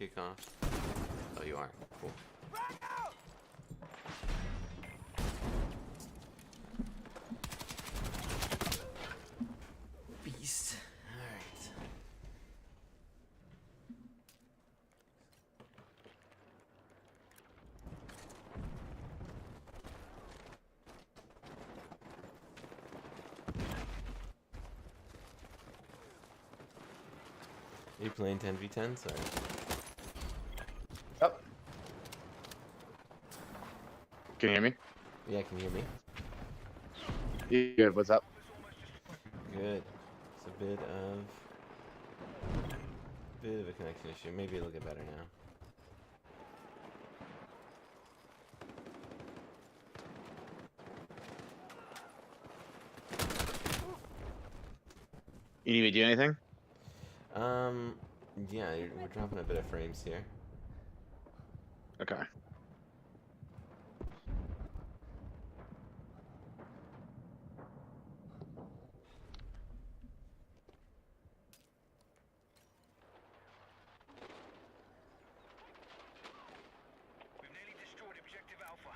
kickoff? Oh, you are. Cool. Beast. Alright. Are you playing 10v10s or? Yep. Can you hear me? Yeah, can you hear me? You good? What's up? Good. It's a bit of a connection issue. Maybe it'll get better now. You need me to do anything? Yeah, we're dropping a bit of frames here. Okay. We've nearly destroyed objective Alpha.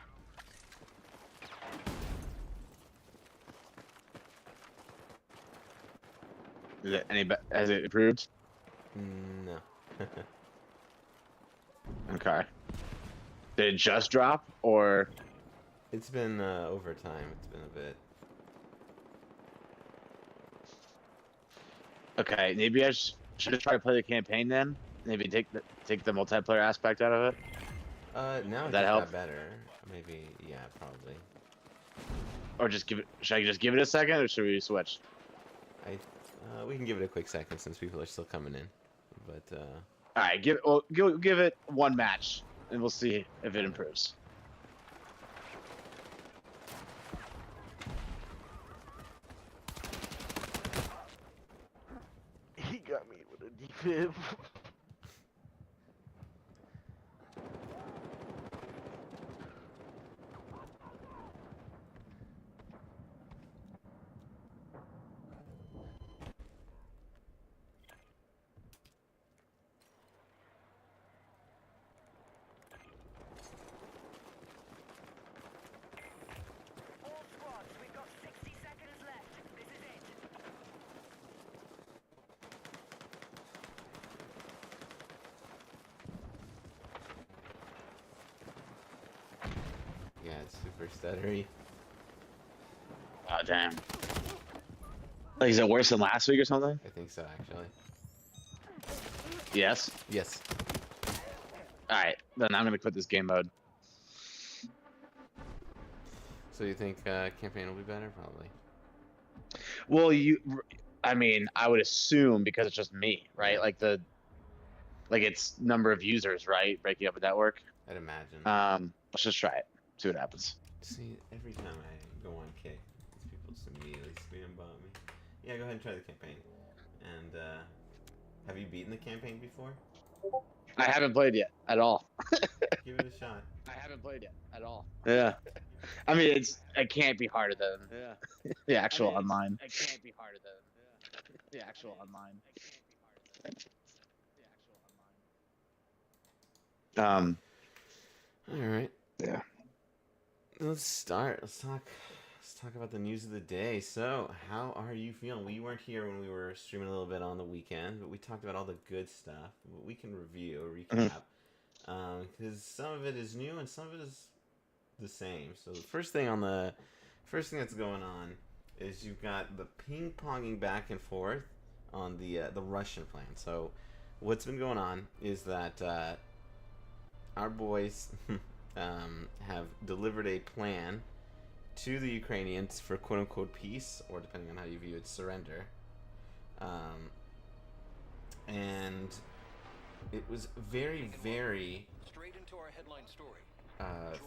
Is it has it improved? No. Okay. Did it just drop or? It's been over time. It's been a bit. Okay, maybe I should just try to play the campaign then. Maybe take the multiplayer aspect out of it. Now it That just help? got better. Maybe, yeah, probably. Or just give it. Should I just give it a second, or should we switch? We can give it a quick second since people are still coming in. But All right, give it one match, and we'll see if it improves. He got me with a defib. All squads, we've got 60 seconds left. This is it. yeah, it's super stuttery. Oh damn. Like, is it worse than last week or something? I think so, actually. Yes. Yes. All right, then I'm gonna quit this game mode. So you think campaign will be better? Probably. Well, I mean, I would assume because it's just me, right? Like it's number of users, right? Breaking up a network. I'd imagine. Let's just try it. See what happens. See, every time I go on Kick, these people just immediately spam bot me. Yeah, go ahead and try the campaign. And have you beaten the campaign before? I haven't played yet at all. Give it a shot. I haven't played yet at all. Yeah. I mean, it can't be harder than the actual online. It can't be harder than the actual online. All right. Yeah. Let's start. Let's talk about the news of the day. So, how are you feeling? We weren't here when we were streaming a little bit on the weekend, but we talked about all the good stuff. We can review or recap because some of it is new and some of it is the same. So, the first thing that's going on is you've got the ping ponging back and forth on the Russian plan. So, what's been going on is that our boys have delivered a plan to the Ukrainians for quote-unquote peace, or depending on how you view it, surrender. And it was very, very Straight into our headline story.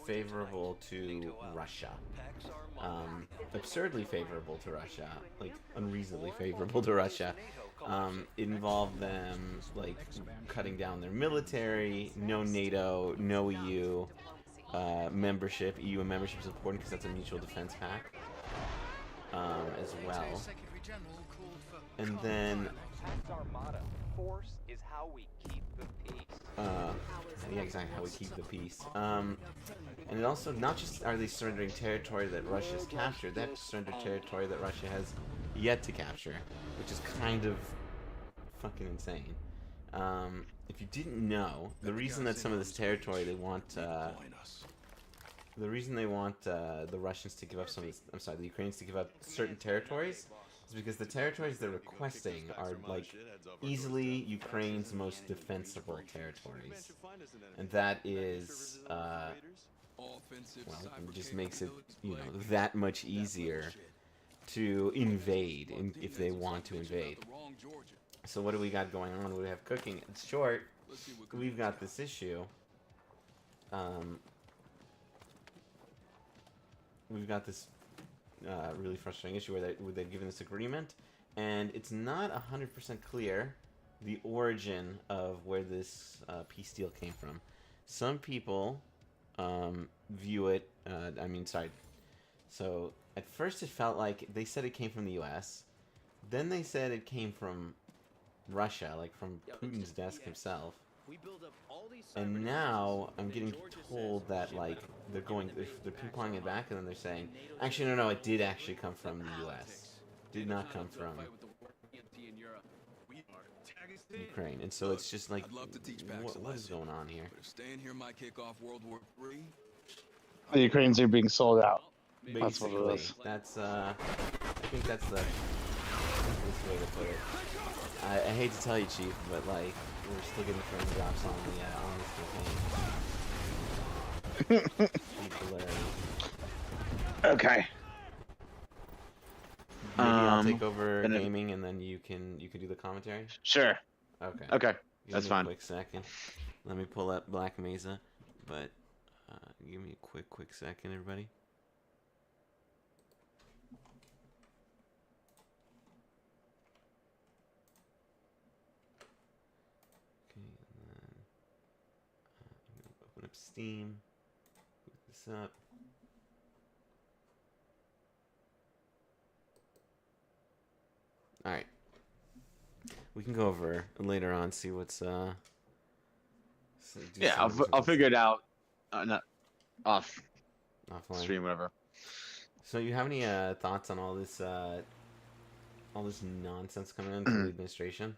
favorable to Russia. Absurdly favorable to Russia, like unreasonably favorable to Russia. It involved them like cutting down their military, no NATO, no EU membership. EU membership is important because that's a mutual defense pact as well. And then That's our motto. Force is how we keep the peace. yeah, exactly how we keep the peace. And it also, not just are they surrendering territory that Russia's captured, they have to surrender territory that Russia has yet to capture, which is kind of fucking insane. If you didn't know, the reason that some of this territory they want, the reason they want the Russians to give up some of this, I'm sorry, the Ukrainians to give up certain territories, is because the territories they're requesting are like easily Ukraine's most defensible territories, and that is, well, it just makes it, you know, that much easier to invade if they want to invade. So what do we got going on? What do we have cooking? In short, we've got this issue. We've got this really frustrating issue where they've given this agreement, and it's not 100% clear the origin of where this peace deal came from. Some people view it, so at first it felt like they said it came from the US, then they said it came from Russia, like from Putin's desk himself. And now I'm getting told that like they're ping-ponging it back, and then they're saying, actually no, it did actually come from the U.S. Did not come from Ukraine. And so it's just like, what is going on here? The Ukrainians are being sold out. Basically, that's I think that's the easiest way to put it. I hate to tell you, Chief, but like we're still getting frame drops on this campaign. Okay. Maybe I'll take over gaming, and then you can do the commentary. Sure. Okay. Okay. Give That's me fine. A quick second. Let me pull up Black Mesa, but give me a quick second, everybody. Okay, and then I'm gonna open up Steam. Boot this up. All right. We can go over later on, see what's Yeah, I'll figure it out. Not off offline. stream, whatever. So you have any thoughts on all this nonsense coming into the administration?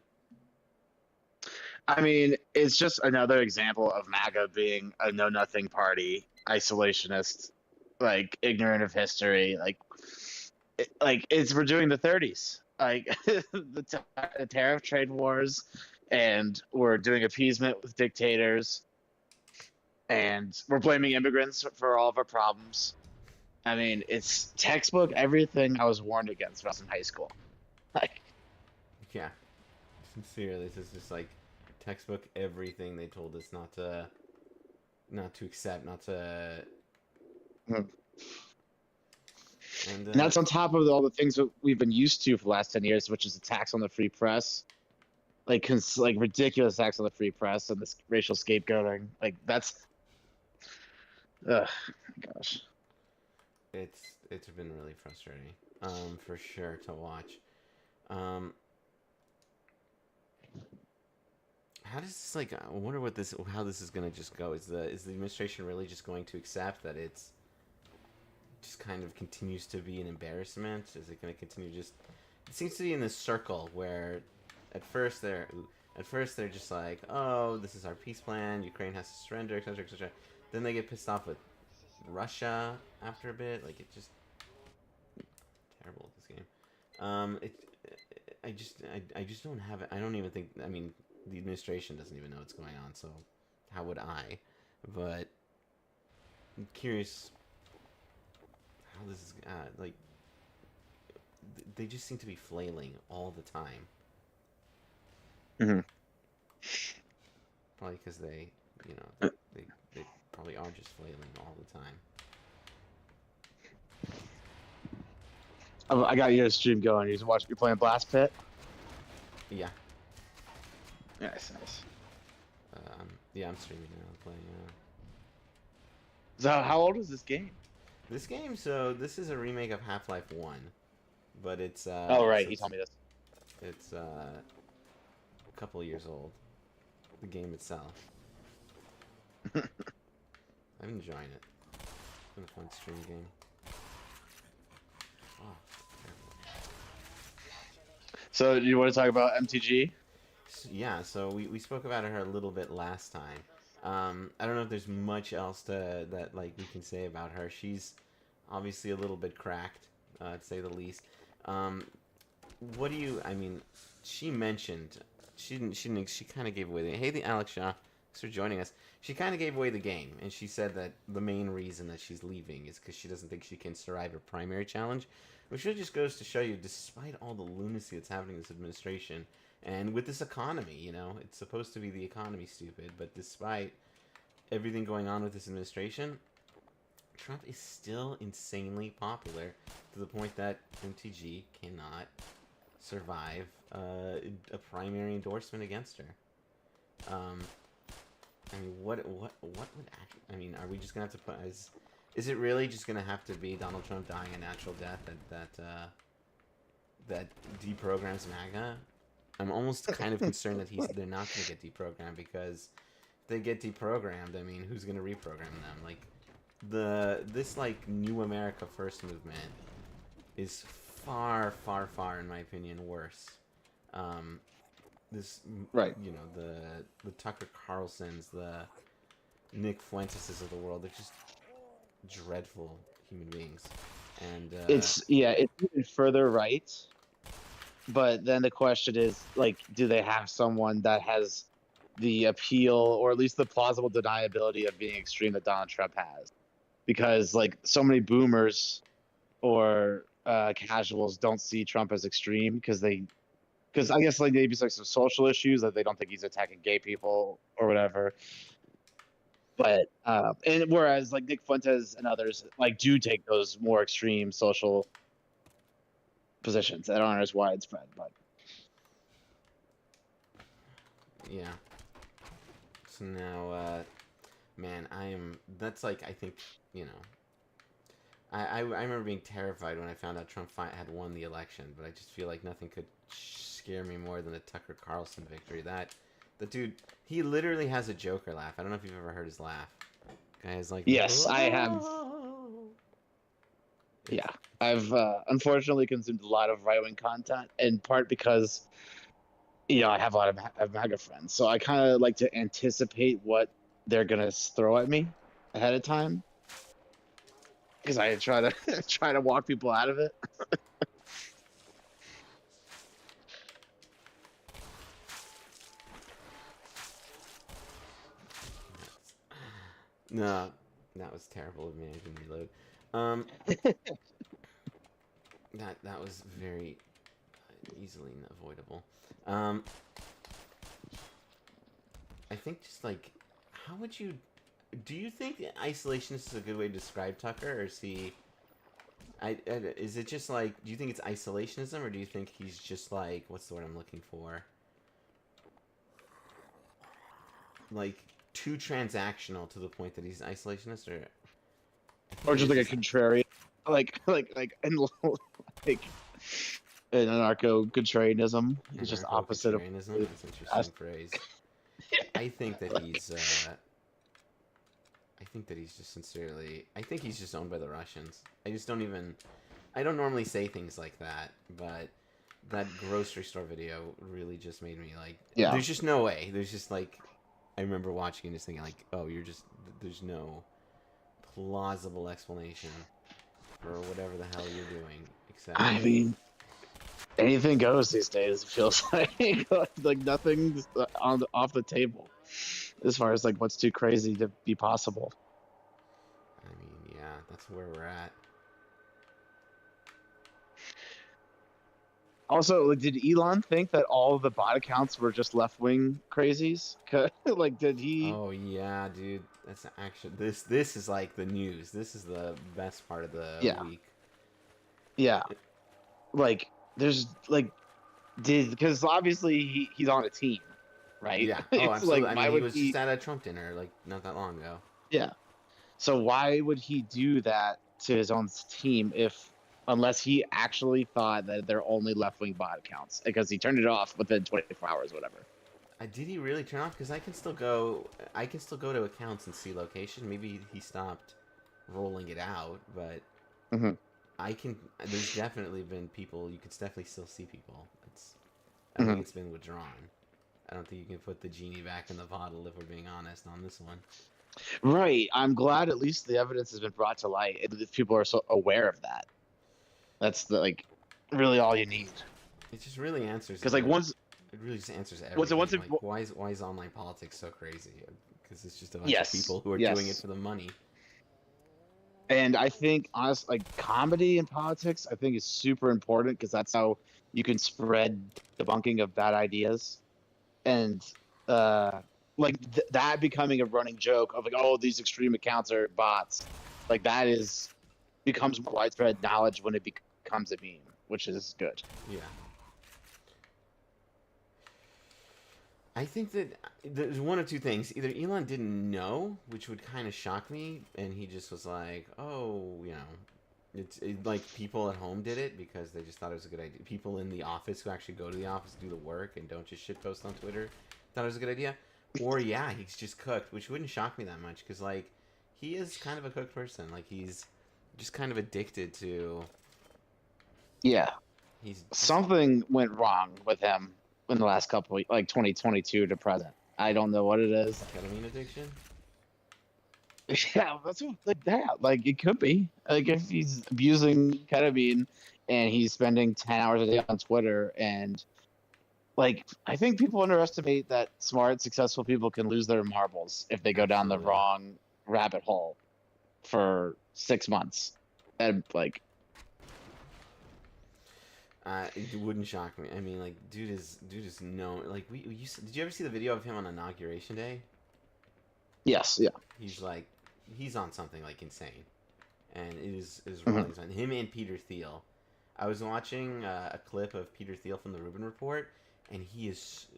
I mean, it's just another example of MAGA being a know-nothing party, isolationist, like ignorant of history. We're doing the 30s, like the tariff trade wars, and we're doing appeasement with dictators, and we're blaming immigrants for all of our problems. I mean, it's textbook everything I was warned against when I was in high school. Like, yeah, sincerely, this is just like textbook everything they told us not to accept, not to. And that's on top of all the things that we've been used to for the last 10 years, which is attacks on the free press, like ridiculous attacks on the free press and this racial scapegoating. Like that's, gosh. It's been really frustrating, for sure to watch. How does this I wonder how this is gonna just go? Is the administration really just going to accept that it's just kind of continues to be an embarrassment? Is it going to continue it seems to be in this circle where at first they're just like, oh, this is our peace plan, Ukraine has to surrender, etc., etc. Then they get pissed off with Russia after a bit. Like, it's just terrible at this game. I just don't have it. I don't even think, I mean, the administration doesn't even know what's going on, so how would I? But I'm curious how this is, they just seem to be flailing all the time. Mm-hmm. Probably because they probably are just flailing all the time. I got your stream going. You're playing Blast Pit? Yeah. Nice. Yeah, I'm streaming now. I'm playing. So how old is this game? This game, so this is a remake of Half-Life 1, but it's oh right, he told me this. It's a couple of years old. The game itself. I'm enjoying it. It's been a fun stream game. Oh, So you want to talk about MTG? yeah, so we spoke about her a little bit last time. I don't know if there's much else that like we can say about her. She's obviously a little bit cracked, to say the least. Um, what do you? I mean, she mentioned she kind of gave away the. Hey, the Alex Shaw, thanks for joining us. She kind of gave away the game, and she said that the main reason that she's leaving is because she doesn't think she can survive her primary challenge, which really just goes to show you, despite all the lunacy that's happening in this administration, and with this economy, it's supposed to be the economy, stupid, but despite everything going on with this administration, Trump is still insanely popular to the point that MTG cannot survive a primary endorsement against her. I mean, what would actually? I mean, are we just gonna have to put as? Is it really just gonna have to be Donald Trump dying a natural death that deprograms MAGA? I'm almost kind of concerned that they're not gonna get deprogrammed, because if they get deprogrammed, I mean, who's gonna reprogram them? Like this like New America First movement is far, in my opinion, worse. This Right. The Tucker Carlsons, the Nick Fuenteses of the world, they're just dreadful human beings. And It's even further right. But then the question is, like, do they have someone that has the appeal, or at least the plausible deniability of being extreme that Donald Trump has? Because like so many boomers or casuals don't see Trump as extreme because I guess like maybe it's like some social issues that they don't think he's attacking gay people or whatever. But and whereas like Nick Fuentes and others like do take those more extreme social positions that aren't as widespread. But yeah. So now, man, that's like, I think, I remember being terrified when I found out Trump had won the election, but I just feel like nothing could scare me more than a Tucker Carlson victory. The dude, he literally has a Joker laugh. I don't know if you've ever heard his laugh. Guy's like, yes, I have. Yeah, I've unfortunately consumed a lot of right-wing content, in part because I have a lot of MAGA friends, so I kind of like to anticipate what they're gonna throw at me ahead of time, because I try to try to walk people out of it. No, that was terrible of me. I didn't reload. That was very easily avoidable. I think just like, how would you? Do you think isolationist is a good way to describe Tucker, or is he? Is it just like? Do you think it's isolationism, or do you think he's just like, what's the word I'm looking for? Like too transactional to the point that he's isolationist, Or just like a contrarian, like and like an anarcho-contrarianism. It's just opposite of. That's an interesting phrase. I think that he's. I think that he's just sincerely. I think he's just owned by the Russians. I just don't even. I don't normally say things like that, but that grocery store video really just made me like. Yeah. There's just no way. There's just like. I remember watching and just thinking like, oh, you're just. There's no plausible explanation for whatever the hell you're doing, except. I mean, anything goes these days. It feels like nothing's off the table as far as like what's too crazy to be possible. I mean, yeah, that's where we're at. Also, like, did Elon think that all of the bot accounts were just left-wing crazies? Like, did he? Oh yeah, dude. That's actually this is like the news. This is the best part of the week. Yeah. Like, there's like, because obviously he's on a team, right? Yeah. Oh, absolutely. Like, I mean, he was just at a Trump dinner like not that long ago. Yeah. So why would he do that to his own team unless he actually thought that they're only left-wing bot accounts, because he turned it off within 24 hours, whatever. Did he really turn off? Because I can still go. I can still go to accounts and see location. Maybe he stopped rolling it out, but hmm I can. There's definitely been people. You could definitely still see people. It's. I don't hmm think it's been withdrawn. I don't think you can put the genie back in the bottle if we're being honest on this one. Right. I'm glad at least the evidence has been brought to light, and that people are so aware of that. That's really all you need. It just really answers. Because like once It really just answers once it everything. once it, Like why is online politics so crazy? Because it's just a bunch of yes, people who are doing it yes. for the money. And I think honest like comedy in politics, I think is super important because that's how you can spread debunking of bad ideas. And uh that becoming a running joke of like, oh, these extreme accounts are bots. Like that is becomes widespread knowledge when it becomes a meme, which is good. Yeah. I think that there's one of two things. Either Elon didn't know, which would kind of shock me, and he just was like, "Oh, like people at home did it because they just thought it was a good idea. People in the office who actually go to the office, do the work, and don't just shitpost on Twitter, thought it was a good idea." Or yeah, he's just cooked, which wouldn't shock me that much because like he is kind of a cooked person. Like he's just kind of addicted to. Yeah. He's just Something went wrong with him in the last couple like 2022 to present. I don't know what it is. ketamine addiction. Yeah, that's like that. Like it could be. Like if he's abusing ketamine and he's spending 10 hours a day on Twitter and like I think people underestimate that smart, successful people can lose their marbles if they go down the Absolutely. wrong rabbit hole for 6 months. And like It wouldn't shock me. I mean, like, dude is known. Like, did you ever see the video of him on Inauguration Day? yes, yeah. He's like, he's on something like insane, and it is hmm rolling on him and Peter Thiel. I was watching a clip of Peter Thiel from the Rubin Report, and he is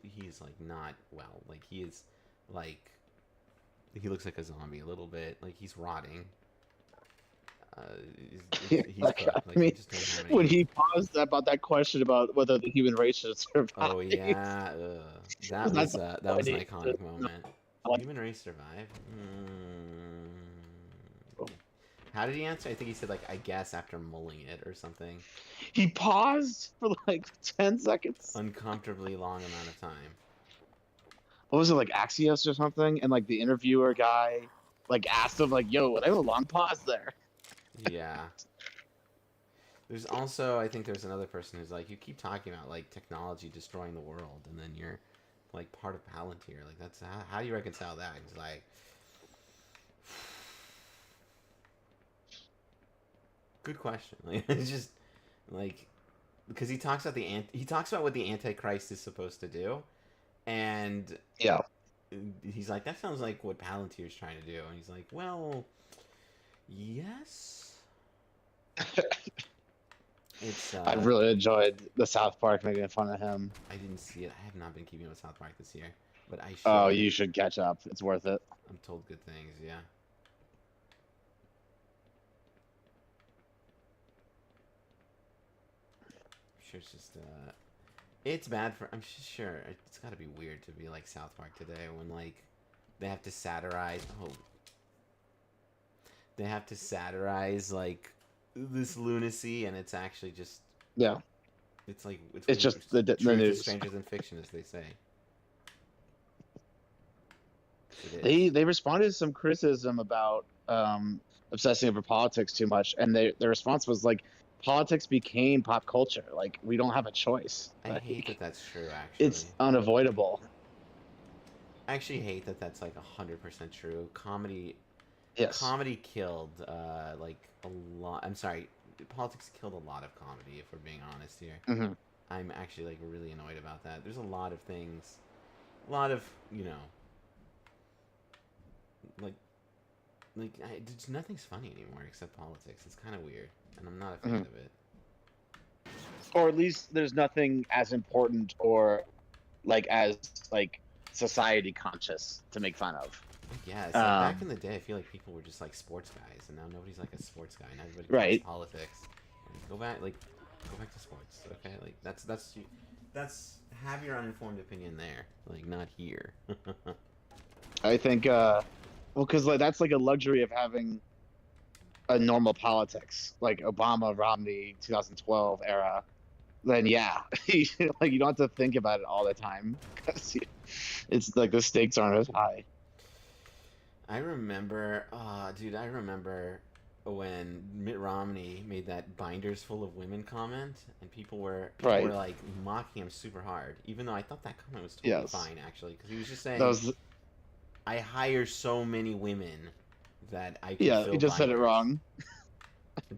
like not well. Like he is like he looks like a zombie a little bit. Like he's rotting. Uh, he's Like, cooked. I Like he mean, just doesn't have when any. he paused about that question about whether the human race should survive, Oh yeah, that that's was that was an iconic moment. like, Human race survive. Mm. How did he answer? I think he said like I guess after mulling it or something. he paused for like 10 seconds. Uncomfortably long amount of time. What was it, like Axios or something? And like the interviewer guy like asked him like, "Yo, they have a long pause there." Yeah. There's also I think there's another person who's like you keep talking about like technology destroying the world and then you're like part of Palantir. Like that's how do you reconcile that? He's like good question. Like it's just like because he talks about he talks about what the Antichrist is supposed to do, and Yeah. he's like that sounds like what Palantir is trying to do, and he's like, well, yes. It's I really enjoyed the South Park making fun of him. I didn't see it. I have not been keeping up with South Park this year, but I should. Oh, you should catch up. It's worth it. I'm told good things. Yeah. Sure, it's just it's bad for. I'm sure it's got to be weird to be like South Park today when like they have to satirize. Oh, they have to satirize like this lunacy, and it's actually just Yeah. it's like It's just the truth is news. stranger than fiction, as they say. It is. They responded to some criticism about obsessing over politics too much, and their response was like, politics became pop culture. Like we don't have a choice. I Like, hate that that's true. Actually, it's unavoidable. I actually hate that that's like 100% true. Yes. Comedy killed like a lot. I'm sorry, politics killed a lot of comedy. If we're being honest here, hmm I'm actually like really annoyed about that. There's a lot of things, a lot of like there's nothing's funny anymore except politics. It's kind of weird, and I'm not a fan hmm of it. Or at least there's nothing as important or like as like society conscious to make fun of. Yeah, it's like back in the day, I feel like people were just like sports guys, and now nobody's like a sports guy. Now everybody Right. talks politics. Like, go back to sports, okay? Like that's have your uninformed opinion there, like not here. I think, well, because like that's like a luxury of having a normal politics, like Obama, Romney, 2012 era. Then yeah, like you don't have to think about it all the time because it's like the stakes aren't as high. I remember, dude, I remember when Mitt Romney made that "binders full of women" comment, and people were Right. like mocking him super hard, even though I thought that comment was totally Yes. fine actually, because he was just That saying, was "I hire so many women that I can yeah. He fill just said it binders." wrong.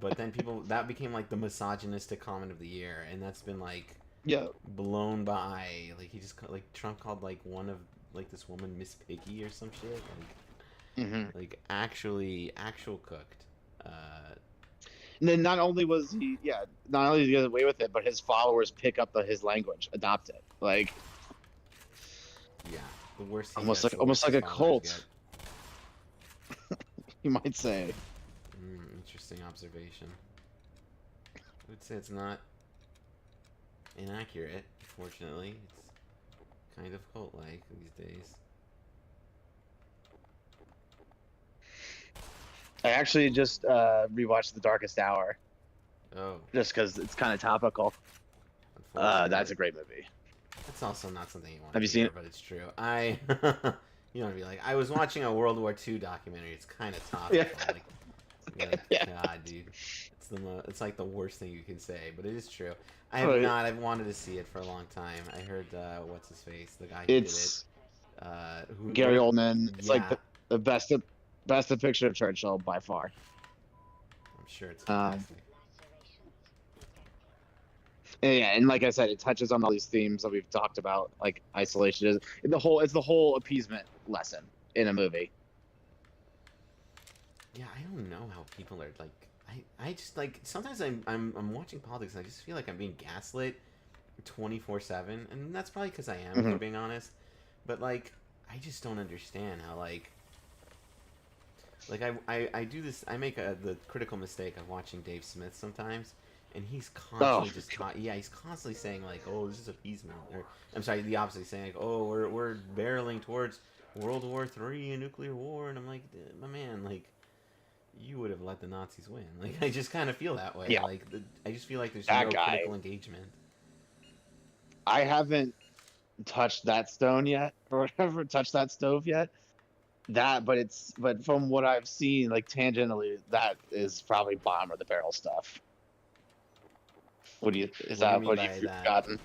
But then people that became like the misogynistic comment of the year, and that's been like Yeah. blown by. Like he just like Trump called like one of like this woman Miss Piggy or some shit. Hmm. Like actual cooked. And then not only was he, yeah, not only did he get away with it, but his followers pick up his language, adopt it, like Yeah, the worse he almost gets, like the almost worse like his a followers cult, you might say. get. Interesting observation. I would say it's not inaccurate. Fortunately, it's kind of cult-like these days. I actually just rewatched The Darkest Hour Oh, just because it's kind of topical. unfortunately, That's a great movie. that's also not something you want Have to you seen hear, it? but it's true. You know, be like, I was watching a World War II documentary. It's kind of topical. Yeah. Like, Yeah. God, dude, it's like the worst thing you can say, but it is true. I have Right. not. I've wanted to see it for a long time. I heard what's his face, the guy who It's did it. Who? Gary What, Oldman. It's like yeah, the best depiction of Churchill by far. I'm sure it's Um, fantastic. And yeah, and like I said, it touches on all these themes that we've talked about, like isolation. It's the whole appeasement lesson in a movie. Yeah, I don't know how people are like. I just like sometimes I'm watching politics and I just feel like I'm being gaslit 24/7, and that's probably because I am, if we're Mhm. being honest. But like, I just don't understand how like I do this. I make the critical mistake of watching Dave Smith sometimes, and he's constantly just yeah, he's constantly saying like, oh, this is appeasement, or I'm sorry, the opposite, saying like, oh, we're barreling towards World War III and nuclear war, and I'm like, my man, like, you would have let the Nazis win. Like, I just kind of feel that way. Yeah, Like, I just feel like there's that no guy. critical engagement. I haven't touched that stone yet, or whatever, touched that stove yet. But from what I've seen, like tangentially, that is probably bottom of the barrel stuff. What do you is What do you that mean what by you've that? gotten?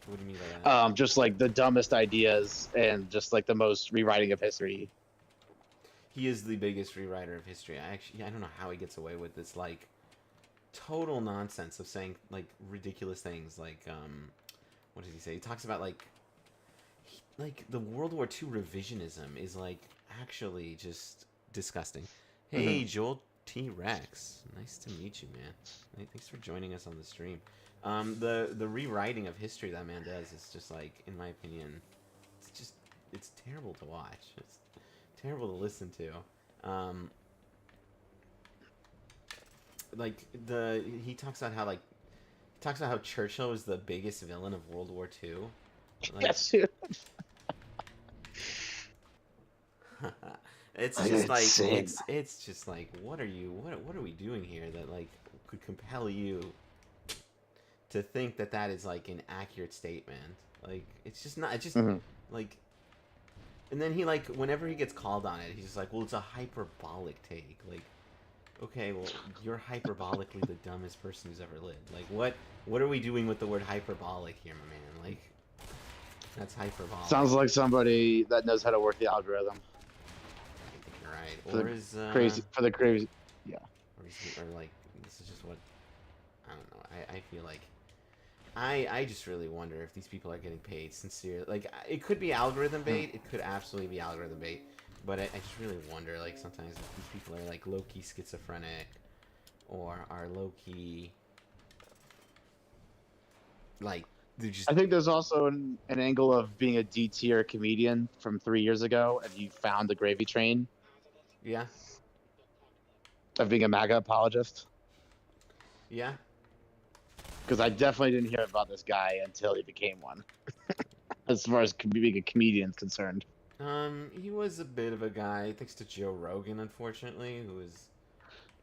What do you mean by that? Just like the dumbest ideas and just like the most rewriting of history. He is the biggest rewriter of history. I don't know how he gets away with this like total nonsense of saying like ridiculous things. Like what does he say? He talks about like the World War II revisionism is like actually just disgusting. Hmm. Hey, Joel T Rex, nice to meet you, man. Hey, thanks for joining us on the stream. The rewriting of history that man does is just like, in my opinion, it's terrible to watch. It's terrible to listen to. Like he talks about how Churchill was the biggest villain of World War II. Like, Yes. it's Like, just like insane. it's just like what are we doing here that like could compel you to think that that is like an accurate statement? Like it's just not. It's just Hmm. like, and then he like whenever he gets called on it, he's just like, well, it's a hyperbolic take. Like, okay, well, you're hyperbolically the dumbest person who's ever lived. Like, what are we doing with the word hyperbolic here, my man? Like, that's hyperbolic. Sounds like somebody that knows how to work the algorithm Right. for Or the is crazy. Yeah. or like this is just what I don't know. I feel like I just really wonder if these people are getting paid sincerely. Like it could be algorithm bait. It could absolutely be algorithm bait. But I just really wonder, like, sometimes if these people are like low key schizophrenic, or are low key like they're just I think there's also an angle of being a D tier comedian from 3 years ago, and you found the gravy train yeah of being a MAGA apologist. yeah. because I definitely didn't hear about this guy until he became one. As far as being a comedian is concerned. He was a bit of a guy, thanks to Joe Rogan, unfortunately, who has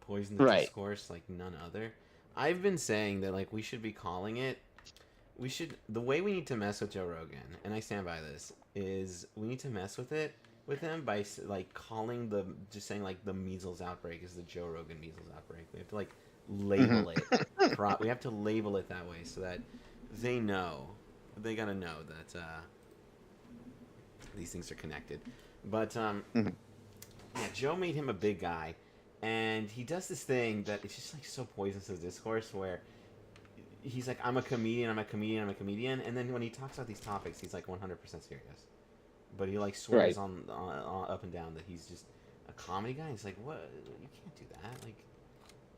poisoned the Right. discourse like none other. I've been saying that like we should be calling it. We should the way we need to mess with Joe Rogan, and I stand by this, is we need to mess with him by like calling the just saying like the measles outbreak is the Joe Rogan measles outbreak. We have to like label it. We have to label it that way so that they know. They gotta know that these things are connected. But yeah, Joe made him a big guy, and he does this thing that it's just like so poisonous to the discourse where he's like, I'm a comedian, I'm a comedian, I'm a comedian, and then when he talks about these topics, he's like 100% serious. But he like swears on up and down that he's just a comedy guy. He's like, what? You can't do that. Like,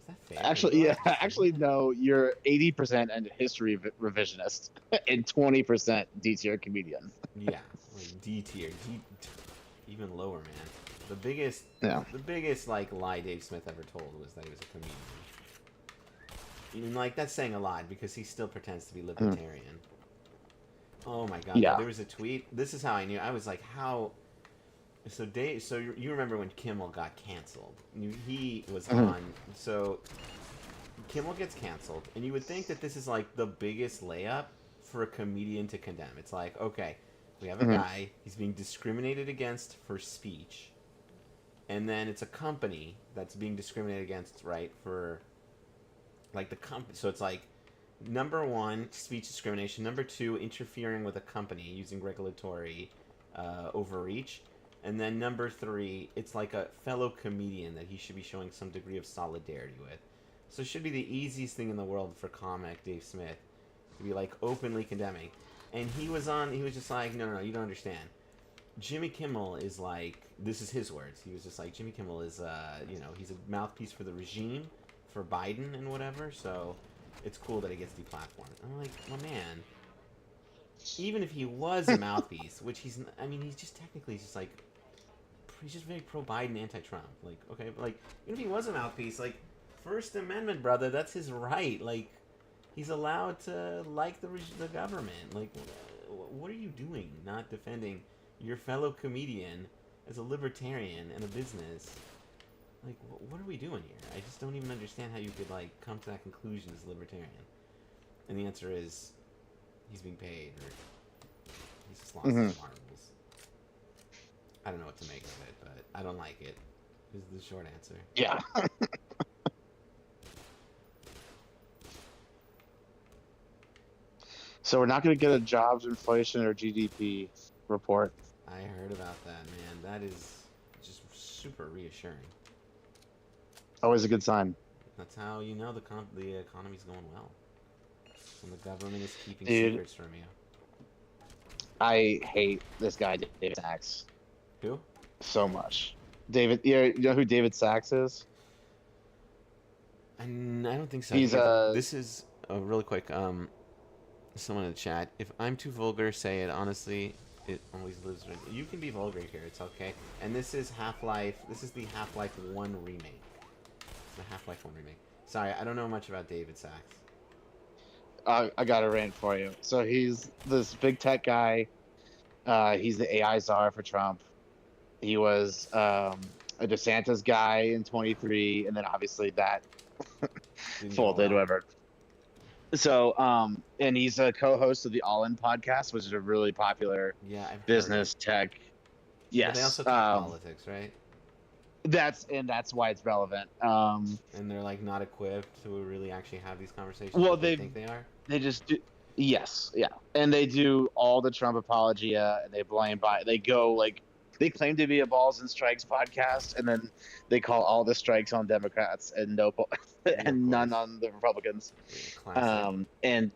is that fair? Actually, yeah. Actually, no. You're 80% and history revisionist, and 20% D tier comedian. Yeah, like D tier, even lower, man. The biggest like lie Dave Smith ever told was that he was a comedian. And like that's saying a lot because he still pretends to be libertarian. Oh my god! Yeah. There was a tweet. This is how I knew. I was like, how? So Dave. So you remember when Kimmel got canceled? He was on. So Kimmel gets canceled, and you would think that this is like the biggest layup for a comedian to condemn. It's like, okay, we have a guy. He's being discriminated against for speech, and then it's a company that's being discriminated against, right? For like the company. So it's like. Number one, speech discrimination. Number two, interfering with a company using regulatory overreach. And then number three, it's like a fellow comedian that he should be showing some degree of solidarity with. So it should be the easiest thing in the world for comic Dave Smith to be like openly condemning. And he was just like, no, you don't understand. Jimmy Kimmel is like, this is his words. He was just like, Jimmy Kimmel is, he's a mouthpiece for the regime, for Biden and whatever, so... It's cool that it gets deplatformed. I'm like, my man. Even if he was a mouthpiece, which he's just technically just like, he's just very pro-Biden, anti-Trump. Like, okay, but like, even if he was a mouthpiece, like, First Amendment, brother, that's his right. Like, he's allowed to like the government. Like, what are you doing? Not defending your fellow comedian as a libertarian and a business. Like, what are we doing here? I just don't even understand how you could, like, come to that conclusion as a libertarian. And the answer is, he's being paid, or he's just lost his marbles. I don't know what to make of it, but I don't like it, is the short answer. Yeah. So we're not going to get a jobs, inflation, or GDP report. I heard about that, man. That is just super reassuring. Always a good sign. That's how you know the economy's going well. When the government is keeping Dude, secrets from you. I hate this guy, David Sachs, Who? so much. David, you know who David Sachs is? I don't think so. He's This is really quick. Someone in the chat. If I'm too vulgar, say it. Honestly, it always lives. You can be vulgar here. It's okay. And this is Half-Life. This is the Half-Life 1 remake. The Half-Life 1 remake. Sorry, I don't know much about David Sachs. I got a rant for you. So he's this big tech guy. He's the AI czar for Trump. He was a DeSantis guy in 23, and then obviously that folded, whatever. So, and he's a co-host of the All In podcast, which is a really popular business tech. Yes. But they also talk politics, right? That's why it's relevant. And they're like not equipped to really actually have these conversations. Well, they think they are. They just do. Yes, yeah, and they do all the Trump apologia, and they blame they go like they claim to be a Balls and Strikes podcast, and then they call all the strikes on Democrats and none on the Republicans. And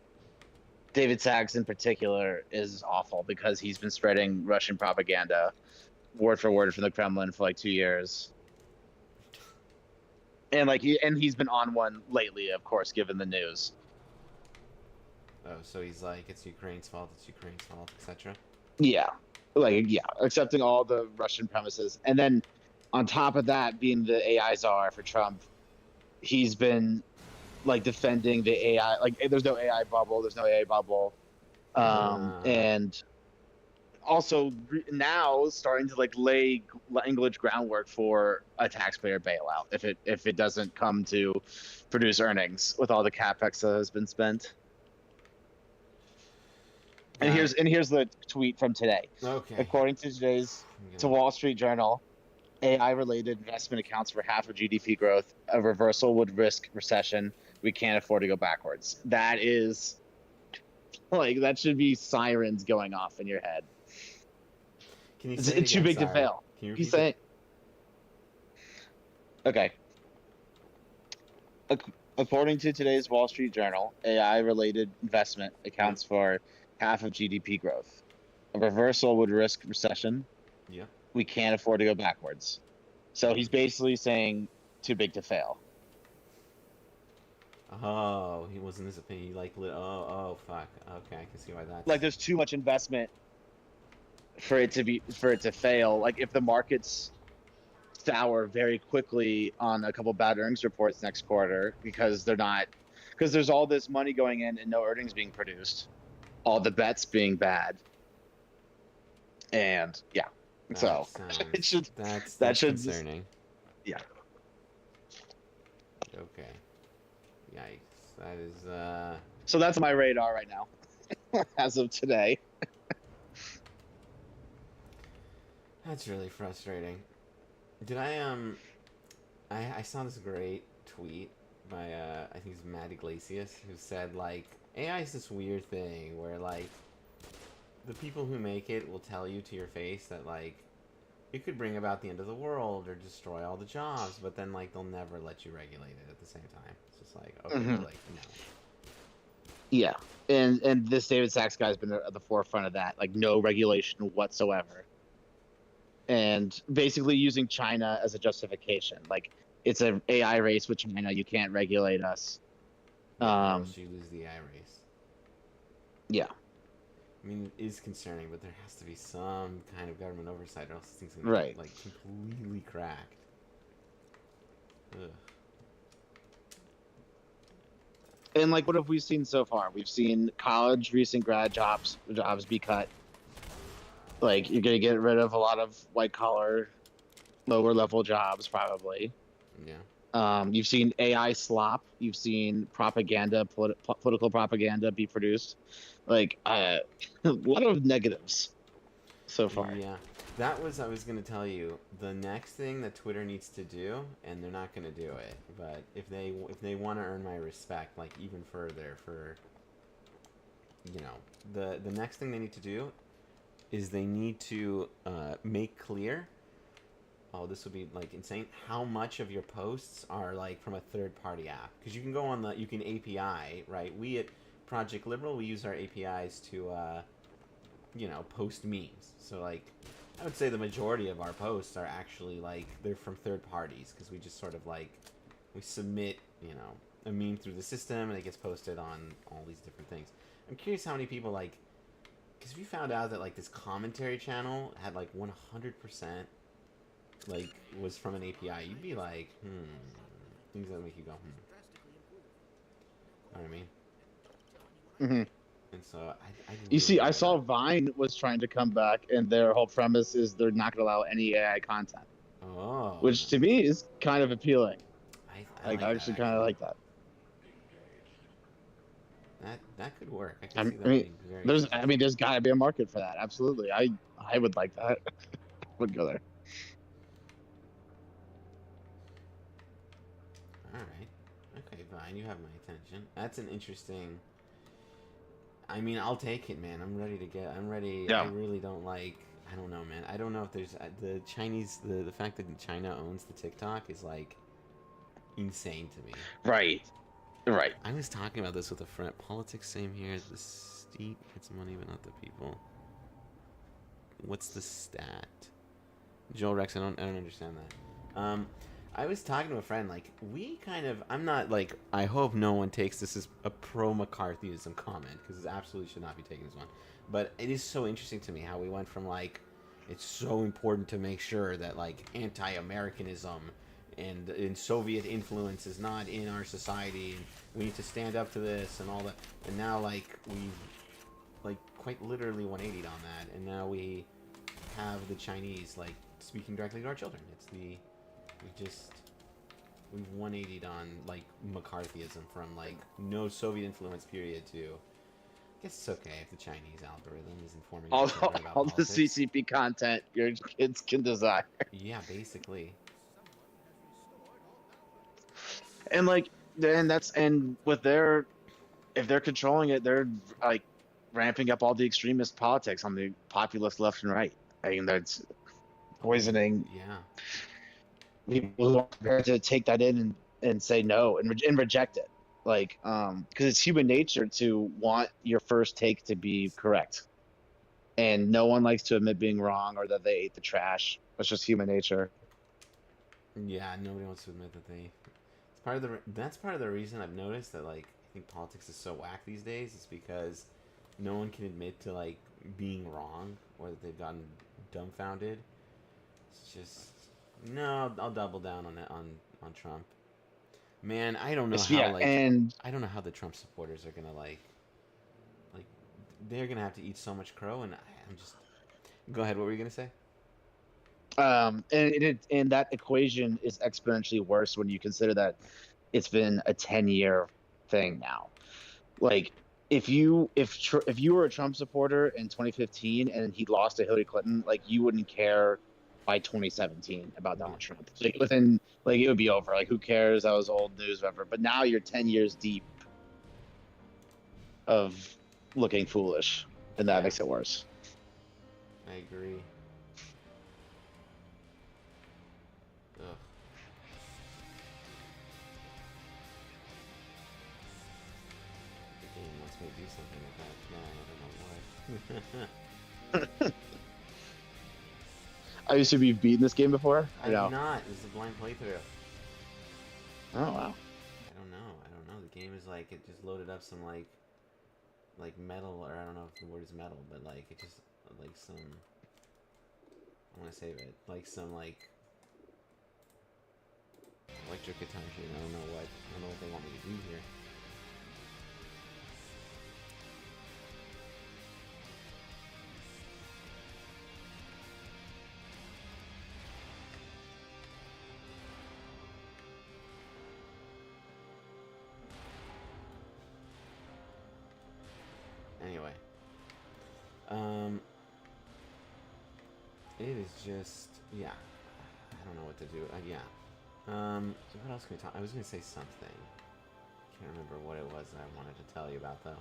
David Sachs in particular is awful because he's been spreading Russian propaganda word for word from the Kremlin for like 2 years. And he's been on one lately, of course, given the news. Oh, so he's like, it's Ukraine's fault, etc. Yeah, accepting all the Russian premises, and then on top of that, being the AI czar for Trump, he's been like defending the AI. Like, there's no AI bubble. There's no AI bubble. Uh, And also now starting to like lay language groundwork for a taxpayer bailout if it doesn't come to produce earnings with all the capex that has been spent. And got here's the tweet from today. okay. According to today's I'm to gonna, Wall Street Journal, AI related investment accounts for half of GDP growth. A reversal would risk recession. We can't afford to go backwards. That is like that should be sirens going off in your head. can you say it It's too again? big to Sorry. fail. Can you He's repeat it? saying, okay. According to today's Wall Street Journal, AI related investment Yeah. accounts for half of GDP growth. A reversal would risk recession. Yeah. We can't afford to go backwards. So he's basically saying too big to fail. Oh, he wasn't his opinion. He like oh fuck. Okay, I can see why Like that's. there's too much investment for it to fail. Like if the markets sour very quickly on a couple bad earnings reports next quarter because there's all this money going in and no earnings being produced, all the bets being bad, and yeah, That so sounds. it should that That's should just concerning. yeah. Okay. Yikes. That is So that's my radar right now as of today. that's really frustrating. Did I saw this great tweet by I think it's Matt Iglesias who said like AI is this weird thing where like the people who make it will tell you to your face that like it could bring about the end of the world or destroy all the jobs, but then like they'll never let you regulate it at the same time. It's just like okay, Mhm. but like no. Yeah, and this David Sachs guy has been at the forefront of that, like no regulation whatsoever, and basically using China as a justification. Like it's an AI race with China, you can't regulate us. Yeah, or Um, else you lose the eye race. yeah, I mean, it is concerning, but there has to be some kind of government oversight, or else things gonna right. get like completely cracked. Ugh. And like, what have we seen so far? We've seen college recent grad jobs be cut. Like you're gonna get rid of a lot of white collar, lower level jobs probably. Yeah. You've seen AI slop. You've seen propaganda, political propaganda be produced. Like a lot of negatives so far. Yeah, that was I was gonna tell you the next thing that Twitter needs to do, and they're not gonna do it. But if they want to earn my respect, like even further for the next thing they need to do is they need to make clear. Oh, this would be like insane. How much of your posts are like from a third party app? Because you can go on you can API, right? We at Project Liberal we use our APIs to post memes. So like, I would say the majority of our posts are actually like they're from third parties because we just sort of like we submit a meme through the system and it gets posted on all these different things. I'm curious how many people like because if you found out that like this commentary channel had like 100% like was from an API, you'd be like, things that make you go, know what I mean? Hmm. And so I You really see, I hope saw not. Vine was trying to come back, and their whole premise is they're not going to allow any AI content, Oh, which to nice. me is kind of appealing. I Like like I that actually kind of actually. like that. That could work. I could I see that mean, being very successful. there's got to be a market for that. Absolutely, I would like that. Would go there. All right. Okay, fine. You have my attention. That's an interesting. I mean, I'll take it, man. I'm ready to get. I'm ready. I Yeah. really don't like. I don't know, man. I don't know if there's the Chinese. The fact that China owns the TikTok is like insane to me. Right. Right. I was talking about this with a friend. Politics, same here. The state gets money, but not the people. What's the stat? Joel Rex, I don't understand that. I was talking to a friend, like, we kind of, I'm not, like, I hope no one takes this as a pro-McCarthyism comment, because it absolutely should not be taken as one. But it is so interesting to me how we went from, like, it's so important to make sure that, like, anti-Americanism and Soviet influence is not in our society, and we need to stand up to this and all that. And now like we've like quite literally 180'd on that, and now we have the Chinese like speaking directly to our children. We've 180'd on like McCarthyism from like no Soviet influence period to. I guess it's okay if the Chinese algorithm is informing All, our children about all the politics. CCP content your kids can desire. Yeah, basically. And like, and with if they're controlling it, they're like ramping up all the extremist politics on the populist left and right. I mean, that's poisoning Yeah. people who are prepared to take that in and say no and reject it. Like, because it's human nature to want your first take to be correct, and no one likes to admit being wrong or that they ate the trash. That's just human nature. Yeah, nobody wants to admit that they. It's part of the. That's part of the reason I've noticed that like I think politics is so whack these days. It's because no one can admit to like being wrong or that they've gotten dumbfounded. It's just no. I'll double down on that on Trump. Man, I don't know how Yeah, like and I don't know how the Trump supporters are gonna like they're gonna have to eat so much crow, and I'm just. Go ahead. What were you gonna say? and that equation is exponentially worse when you consider that it's been a 10-year thing now. Like, if you were a Trump supporter in 2015 and he lost to Hillary Clinton, like you wouldn't care by 2017 about Donald Trump. Like within, like it would be over. Like who cares? That was old news, whatever. But now you're 10 years deep of looking foolish, and that Yeah. makes it worse. I agree. Ugh. The game wants me to do something with that. Man, I don't know what. I used to be beaten this game before. I I'm know. not. This is a blind playthrough. Oh wow. I don't know. I don't know. The game is like it just loaded up some like metal, or I don't know if the word is metal, but like it just like some. I want to save it. Like some like electric guitar machine. I don't know what. I don't know what they want me to do here. Anyway, it is just yeah. I don't know what to do. Yeah. What else can we talk? I was gonna say something. Can't remember what it was that I wanted to tell you about though.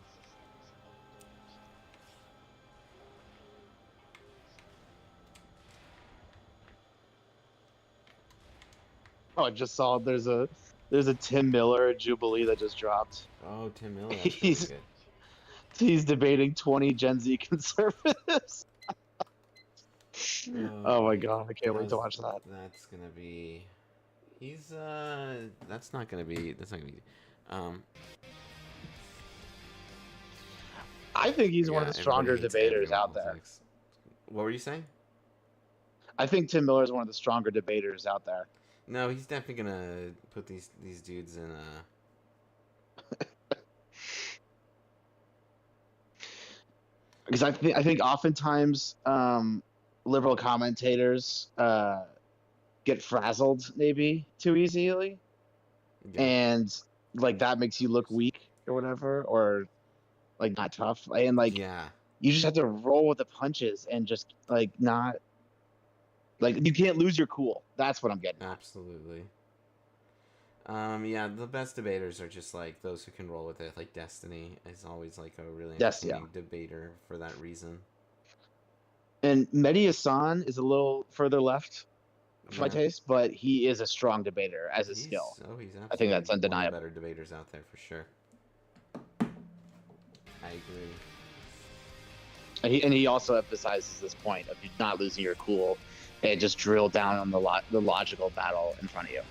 Oh, I just saw there's a Tim Miller Jubilee that just dropped. Oh, Tim Miller. That's really He's good. he's debating 20 Gen Z conservatives. Oh my god, I can't wait to watch that. That's gonna be. He's That's not gonna be. That's not gonna be. Um. I think he's one of Yeah, the everybody stronger hates debaters everyone out there. politics. What were you saying? I think Tim Miller is one of the stronger debaters out there. No, he's definitely gonna put these dudes in Because I think oftentimes liberal commentators get frazzled maybe too easily, Yeah. and like that makes you look weak or whatever, or like not tough, and like Yeah. you just have to roll with the punches and just like not like you can't lose your cool. That's what I'm getting at. Absolutely. Yeah, the best debaters are just like those who can roll with it. Like Destiny is always like a really entertaining debater for that reason. And Mehdi Hassan is a little further left for my Yeah. taste, but he is a strong debater as a He's skill. He's absolutely I think that's one of the undeniable. better debaters out there for sure. I agree. And he also emphasizes this point of you not losing your cool and just drill down on the logical battle in front of you.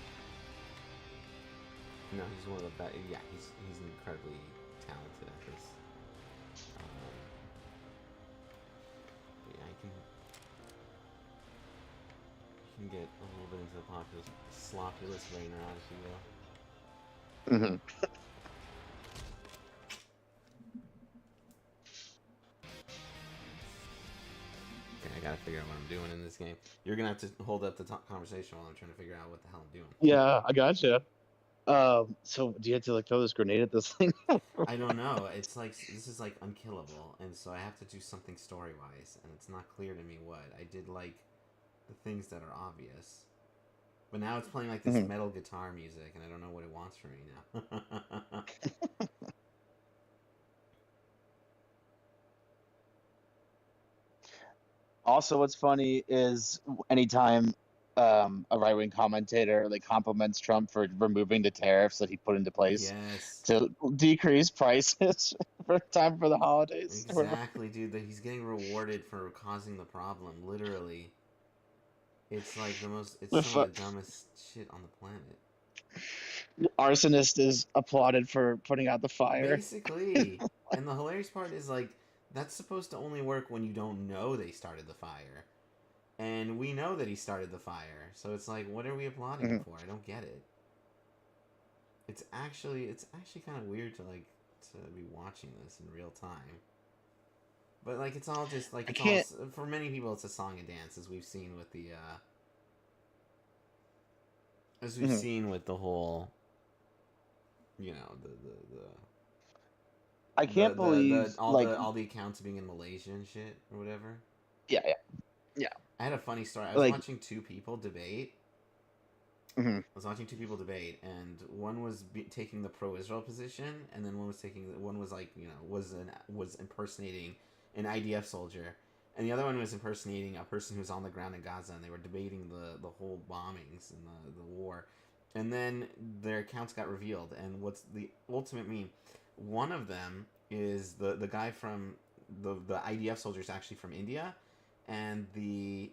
No, he's one of the best. Yeah, he's incredibly talented at this. Yeah, he can get a little bit into the slopulous Rainer out, if you will. Mm-hmm. Okay, I gotta figure out what I'm doing in this game. You're gonna have to hold up the conversation while I'm trying to figure out what the hell I'm doing. Yeah, I gotcha. So do you have to like throw this grenade at this thing? I don't know. It's like this is like unkillable, and so I have to do something story wise, and it's not clear to me what. I did like the things that are obvious, but now it's playing like this Mhm. metal guitar music, and I don't know what it wants from me now. Also, what's funny is anytime a right wing commentator like compliments Trump for removing the tariffs that he put into place Yes, to decrease prices for time for the holidays. exactly, dude. That he's getting rewarded for causing the problem. Literally, it's like the most. It's some of the dumbest shit on the planet. Arsonist is applauded for putting out the fire. Basically. And the hilarious part is like that's supposed to only work when you don't know they started the fire. And we know that he started the fire. So it's like what are we applauding him Mhm. for? I don't get it. It's actually kind of weird to like to be watching this in real time. But like it's all just like I it's all can't. for many people it's a song and dance as we've seen with the Mhm. whole you know I can't believe like all the accounts being in Malaysia and shit or whatever. yeah, yeah, yeah. I had a funny story. I was Like watching two people debate. mhm. I was watching two people debate, and one was taking the pro-Israel position, and then one was like was impersonating an IDF soldier, and the other one was impersonating a person who's on the ground in Gaza, and they were debating the whole bombings and the war, and then their accounts got revealed, and what's the ultimate meme? One of them is the guy from the IDF soldier is actually from India, and the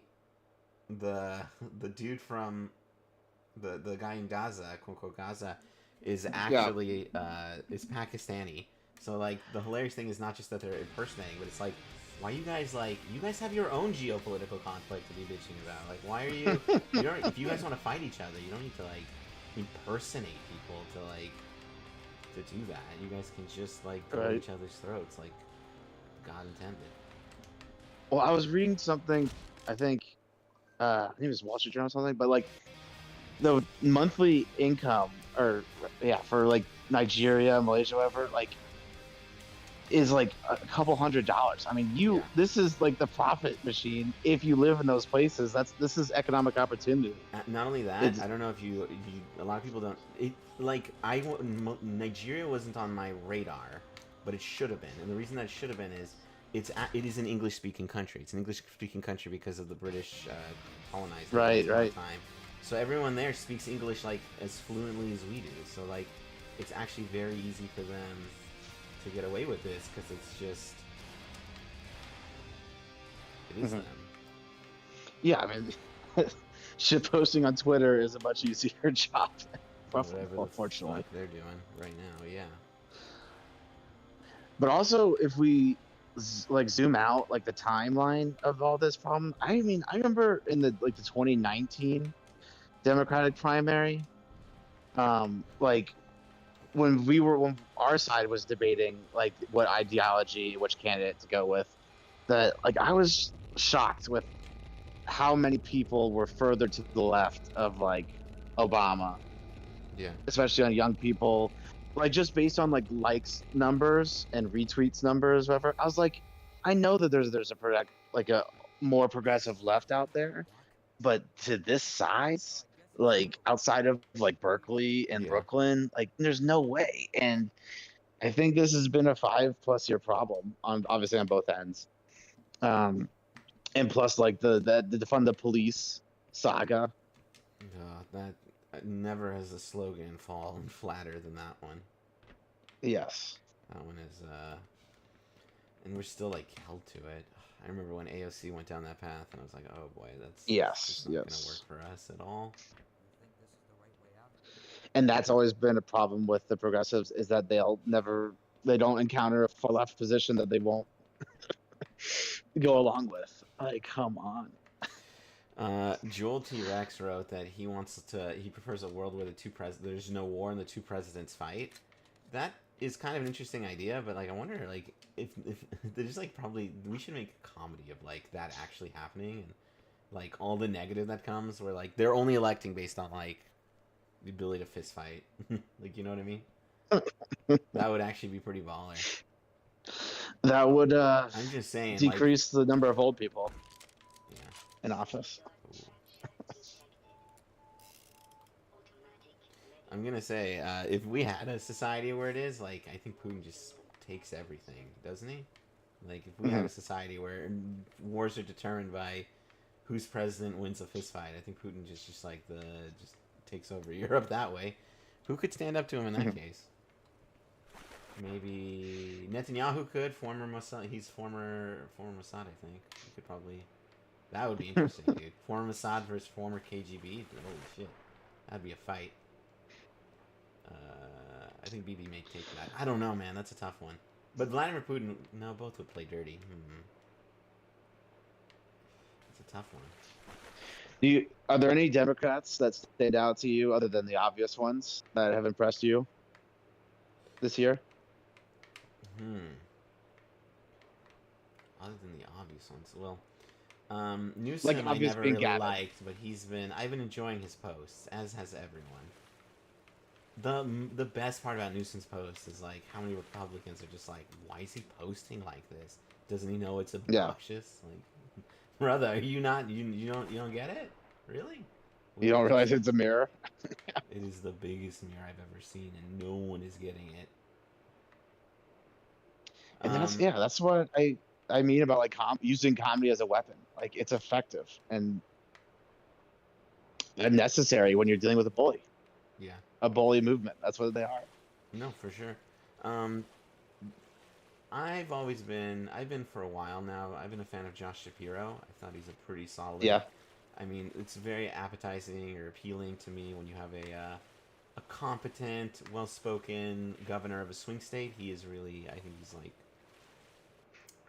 the dude from the guy in Gaza, quote unquote Gaza, is Yeah. actually is Pakistani. So like the hilarious thing is not just that they're impersonating, but it's why you guys have your own geopolitical conflict to be bitching about. Like why are you don't if you guys want to fight each other, you don't need to like impersonate people to do that. You guys can just like go at Right. each other's throats like God intended. Well, I was reading something. I think I think it was Wall Street Journal or something, but like the monthly income or yeah for like Nigeria, Malaysia, whatever, like is like a couple $100s. I mean, Yeah. this is like the profit machine. If you live in those places, this is economic opportunity. Not only that, It's I don't know if you a lot of people don't. Nigeria wasn't on my radar, but it should have been. And the reason that it should have been is it is an English speaking country. It's an English speaking country because of the British colonized it right, once upon a right. time. So everyone there speaks English like as fluently as we do. So like, it's actually very easy for them to get away with this because it's just it is Mhm. them. Yeah, I mean, shit posting on Twitter is a much easier job, Whatever the unfortunately. fuck they're doing right now, yeah. But also, if we like zoom out, like the timeline of all this problem, I mean, I remember in the 2019 Democratic primary, like when our side was debating like what ideology, which candidate to go with, that like I was shocked with how many people were further to the left of like Obama, Yeah. especially on young people, like just based on like likes numbers and retweets numbers, whatever. I was like, I know that there's a product like a more progressive left out there, but to this size, like outside of like Berkeley and Yeah. Brooklyn, like there's no way. And I think this has been a 5+ year problem on obviously on both ends. Um, and plus like the defund the police saga. That never has a slogan fallen flatter than that one. Yes. That one is, and we're still like held to it. I remember when AOC went down that path, and I was like, oh boy, that's Yes. just not gonna work Yes. for us at all. And that's always been a problem with the progressives is that they don't encounter a far left position that they won't go along with. Like, come on. Joel T. Rex wrote that he prefers a world where there's no war and the two presidents fight. That is kind of an interesting idea, but like I wonder like if there's like probably we should make a comedy of like that actually happening and like all the negative that comes where like they're only electing based on like the ability to fist fight. Like you know what I mean? That would actually be pretty baller. That would I'm just saying like decrease the number of old people yeah. in office. Ooh. I'm gonna say, if we had a society where it is, like, I think Putin just takes everything, doesn't he? Like, if we had Mhm. a society where wars are determined by whose president wins a fist fight, I think Putin just like just takes over Europe that way. Who could stand up to him in that Mhm. case? Maybe Netanyahu could. Former Mossad. He's former Mossad, I think. He could probably. That would be interesting, dude. Former Mossad versus former KGB. Dude, holy shit, that'd be a fight. I think BB may take that. I don't know, man. That's a tough one. But Vladimir Putin, no, both would play dirty. It's a tough one. Are there any Democrats that stand out to you other than the obvious ones that have impressed you this year? Other than the obvious ones, well, Like Newsom I obvious never being really Gavin. liked, but I've been enjoying his posts, as has everyone. The best part about Newsom's post is like how many Republicans are just like, why is he posting like this? Doesn't he know it's Yeah, obnoxious? Like, brother, are you not you don't get it? Really? you don't realize it's a mirror. It is the biggest mirror I've ever seen, and no one is getting it. And that's Um, yeah, that's what I mean about like using comedy as a weapon. Like it's effective and necessary when you're dealing with yeah, a bully movement. That's what they are. no, for sure. Um, I've been for a while now. I've been a fan of Josh Shapiro. I thought he's a pretty solid. Yeah. I mean, it's very appetizing or appealing to me when you have a competent, well-spoken governor of a swing state. He is really, I think he's like,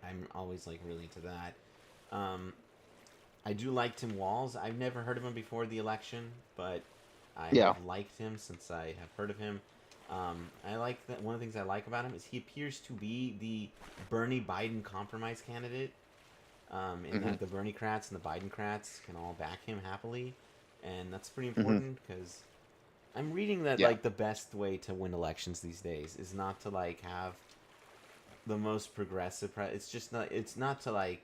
I'm always like really into that. Um, I do like Tim Walz. I've never heard of him before the election, but I Yeah. have liked him since I have heard of him. I like that one of the things I like about him is he appears to be the Bernie Biden compromise candidate. In Hmm. that the Bernie crats and the Biden crats can all back him happily, and that's pretty Hmm. important because I'm reading that Yeah. like the best way to win elections these days is not to like have the most progressive. It's just not. It's not to like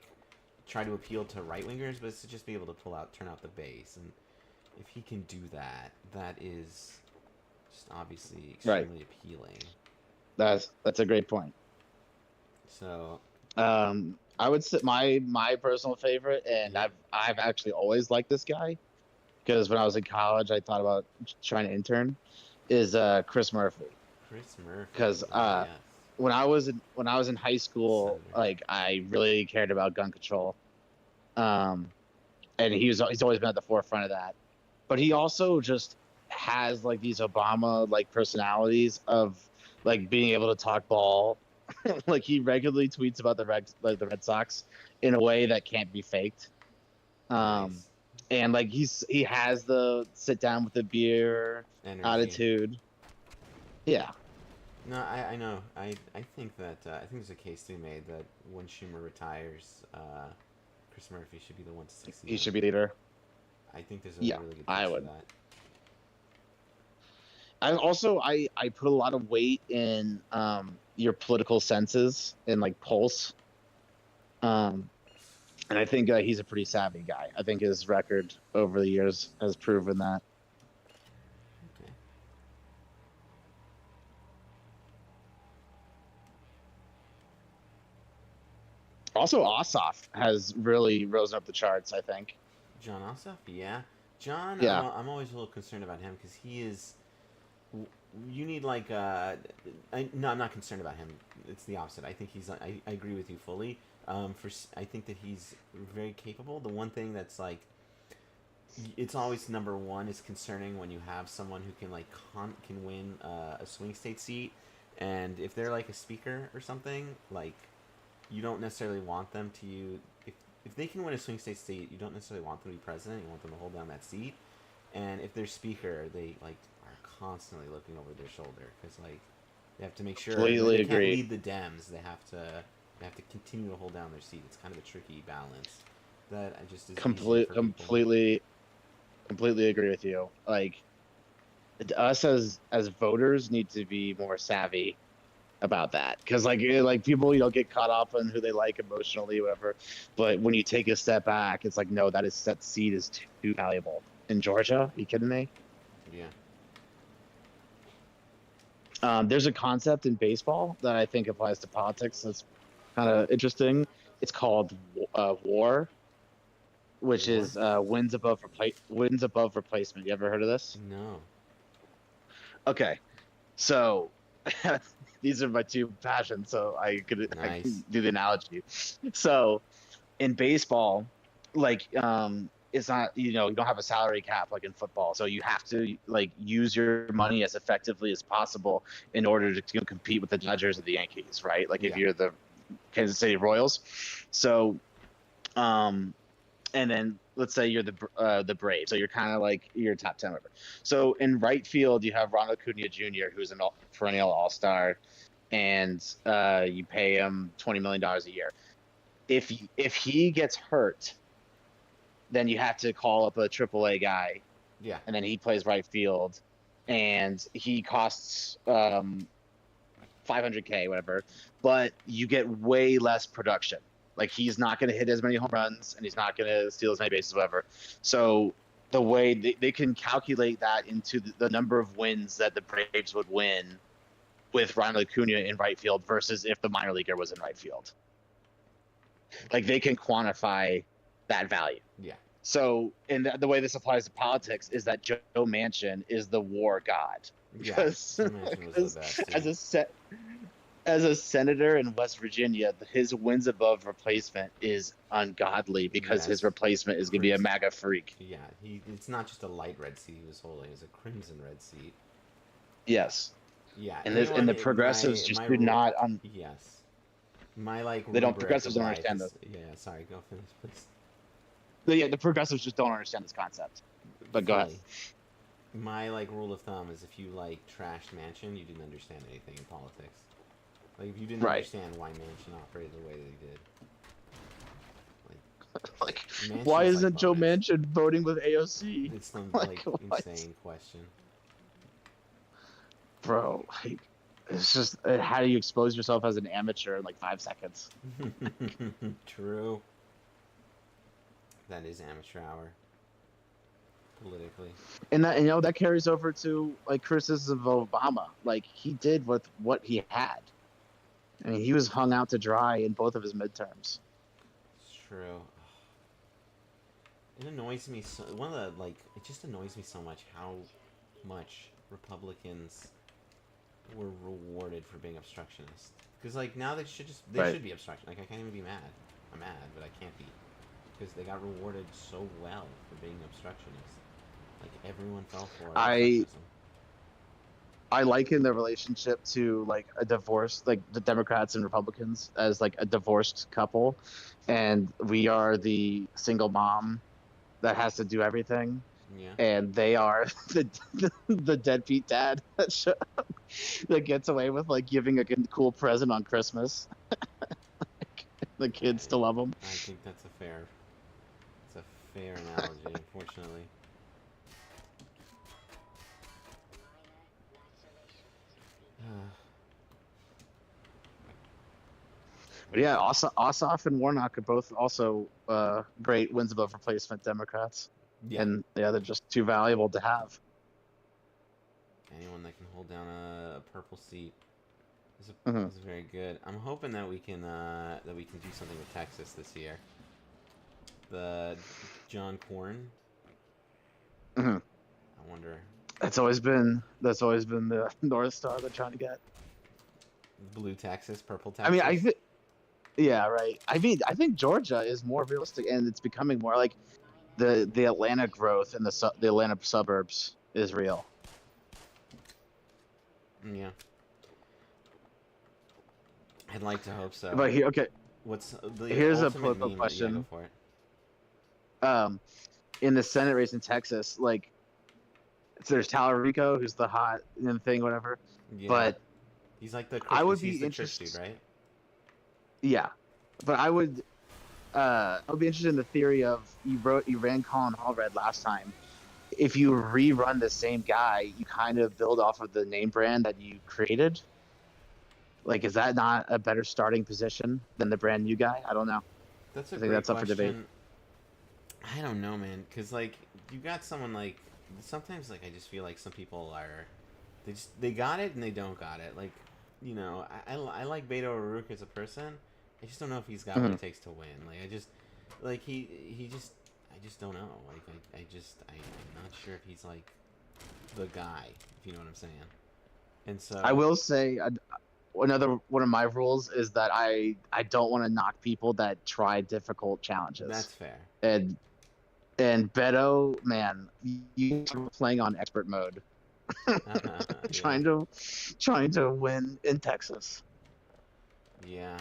try to appeal to right wingers, but it's to just be able to turn out the base. And if he can do that, that is just obviously Right. extremely appealing. That's a great point. So I would say my personal favorite, and yeah, I've actually always liked this guy because when I was in college, I thought about trying to intern. Is Chris Murphy Chris Murphy. because Ah, yes, when I was in high school, Senator. like I really cared about gun control, um, and he's always been at the forefront of that. But he also just has like these Obama like personalities of like being able to talk ball. Like he regularly tweets about the Red Sox in a way that can't be faked. Um, Nice and like he has the sit down with the beer energy. attitude. Yeah, No, I know. I think that I think there's a case to be made that when Schumer retires, Chris Murphy should be the one to succeed he him. should be leader. I think there's a Yeah, really good I case for would. that. I put a lot of weight in your political senses and like pulse. Um, and I think he's a pretty savvy guy. I think his record over the years has proven that. Okay. Also, Ossoff has really risen up the charts. I think. John Ossoff, yeah. John, Yeah. I'm always a little concerned about him because he is. You need like no, I'm not concerned about him. It's the opposite. I think I agree with you fully. I think that he's very capable. The one thing that's like it's always number one is concerning when you have someone who can like can win a swing state seat, and if they're like a speaker or something, like you don't necessarily want them to you if if they can win a swing state seat, you don't necessarily want them to be president. You want them to hold down that seat. And if they're speaker, they like are constantly looking over their shoulder because like they have to make sure Completely they can't agree. lead the Dems. They have to continue to hold down their seat. It's kind of a tricky balance that I just is easier for people. Completely agree with you. Like us as voters need to be more savvy about that because like people get caught up on who they like emotionally, whatever. But when you take a step back, it's like no, that seat is too valuable. In Georgia, are you kidding me? Yeah. There's a concept in baseball that I think applies to politics that's kind of interesting. It's called WAR, which War? is wins above replacement. You ever heard of this? No. Okay, so these are my two passions, so I can Nice. do the analogy. So in baseball, it's not you don't have a salary cap like in football, so you have to use your money as effectively as possible in order to compete with the Dodgers or the Yankees, right? Like if Yeah. you're the Kansas City Royals, so and then let's say you're the Braves, so you're kind of like you're top 10 whatever. So in right field you have Ronald Acuna Jr., who's a perennial All-Star, and you pay him $20 million a year. If he gets hurt, then you have to call up a AAA guy, Yeah. and then he plays right field, and he costs $500K whatever, but you get way less production. Like he's not going to hit as many home runs, and he's not going to steal as many bases, whatever. So the way they can calculate that into the number of wins that the Braves would win with Ronald Acuna in right field versus if the minor leaguer was in right field. Like they can quantify that value. Yeah. So, and the way this applies to politics is that Joe Manchin is the war god. Yeah. Because Joe Manchin was the best, as a senator in West Virginia, his wins above replacement is ungodly because his Yes. replacement is going to be a MAGA freak. Yeah. It's not just a light red seat he was holding; it's a crimson red seat. Yes, Yeah. and the progressives just do not. Yes. My like. They don't. rubric Progressives of don't life understand is- this. Yeah. Sorry. Go finish, please. Yeah, the progressives just don't understand this concept. But go ahead. Fully. My like rule of thumb is if you like trashed Manchin, you didn't understand anything in politics. Like if you didn't Right. understand why Manchin operated the way that he did. Like, Manchin's why like isn't Joe bonus. Manchin voting with AOC? It's some Like, what? insane question. Bro, like, it's just how do you expose yourself as an amateur in like 5 seconds? True. That is amateur hour. Politically. And that carries over to like criticism of Obama. Like he did with what he had. I mean, he was hung out to dry in both of his midterms. It's true. It annoys me so. It just annoys me so much how much Republicans were rewarded for being obstructionists. Because like now they should Right. should be obstruction. Like I can't even be mad. I'm mad, but I can't be because they got rewarded so well for being obstructionists. Like everyone fell for it. obstructionism. I liken the relationship to like a divorce, like the Democrats and Republicans as like a divorced couple, and we are the single mom that has to do everything, Yeah. and they are the deadbeat dad that gets away with like giving a cool present on Christmas. The kids still love him. I think that's a fair analogy, unfortunately. But yeah, Ossoff and Warnock are both also great wins above replacement Democrats, Yeah. and yeah, they're just too valuable to have. Anyone that can hold down a purple seat is Mhm. is very good. I'm hoping that we can do something with Texas this year. The John Corn. Mhm. I wonder. That's always been the North Star they're trying to get. Blue Texas, purple Texas. I mean, yeah, right. I think Georgia is more realistic, and it's becoming more like the Atlanta growth in the Atlanta suburbs is real. Yeah. I'd like to hope so. But here, okay, What's the Here's a ultimate political meme? Yeah, go question. for it. In the Senate race in Texas, like, so there's Tallarico, who's the hot thing, whatever. Yeah, But he's like the I would he's be the Trish dude, interested. right? Yeah, but I would be interested in the theory of you ran Colin Hallred last time. If you rerun the same guy, you kind of build off of the name brand that you created. Like, is that not a better starting position than the brand new guy? I don't know. That's a I think great that's up for debate. question. I don't know, man, because like you got someone like sometimes like I just feel like some people are they got it and they don't got it. Like I like Beto O'Rourke as a person. I just don't know if he's got what Mhm. it takes to win. Like I just like he just I just don't know. Like I'm not sure if he's like the guy. If you know what I'm saying. And so I will say another one of my rules is that I don't want to knock people that try difficult challenges. that's fair. And Beto, man, you were playing on expert mode, Yeah, trying to win in Texas. yeah.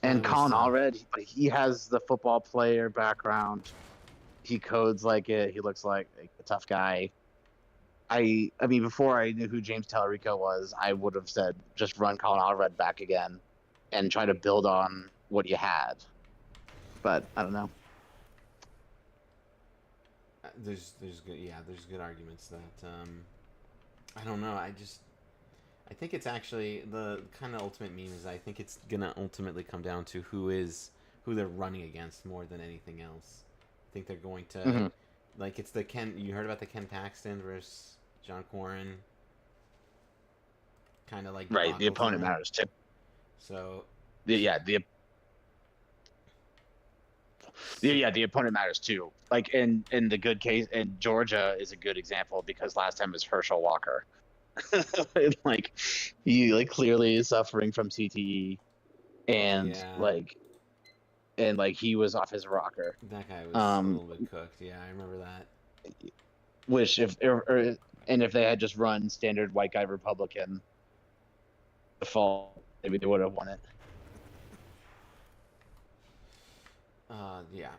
And It was Colin tough. Allred, he has the football player background. He codes like it. He looks like a tough guy. I mean, before I knew who James Tallarico was, I would have said just run Colin Allred back again and try to build on what you had. But I don't know. There's good arguments that I don't know. I think it's actually the kind of ultimate meme is I think it's gonna ultimately come down to who they're running against more than anything else. I think they're going to Mm-hmm. like it's the Ken. You heard about the Ken Paxton versus John Cornyn kind of like Right, the debacle opponent thing. matters too. So The opponent matters too. Like in the good case, and Georgia is a good example because last time was Herschel Walker. Like he like clearly is suffering from CTE, and yeah, like he was off his rocker. that guy was a Um, little bit cooked. Yeah, I remember that. which and if they had just run standard white guy Republican the fall, maybe they would have won it. Yeah.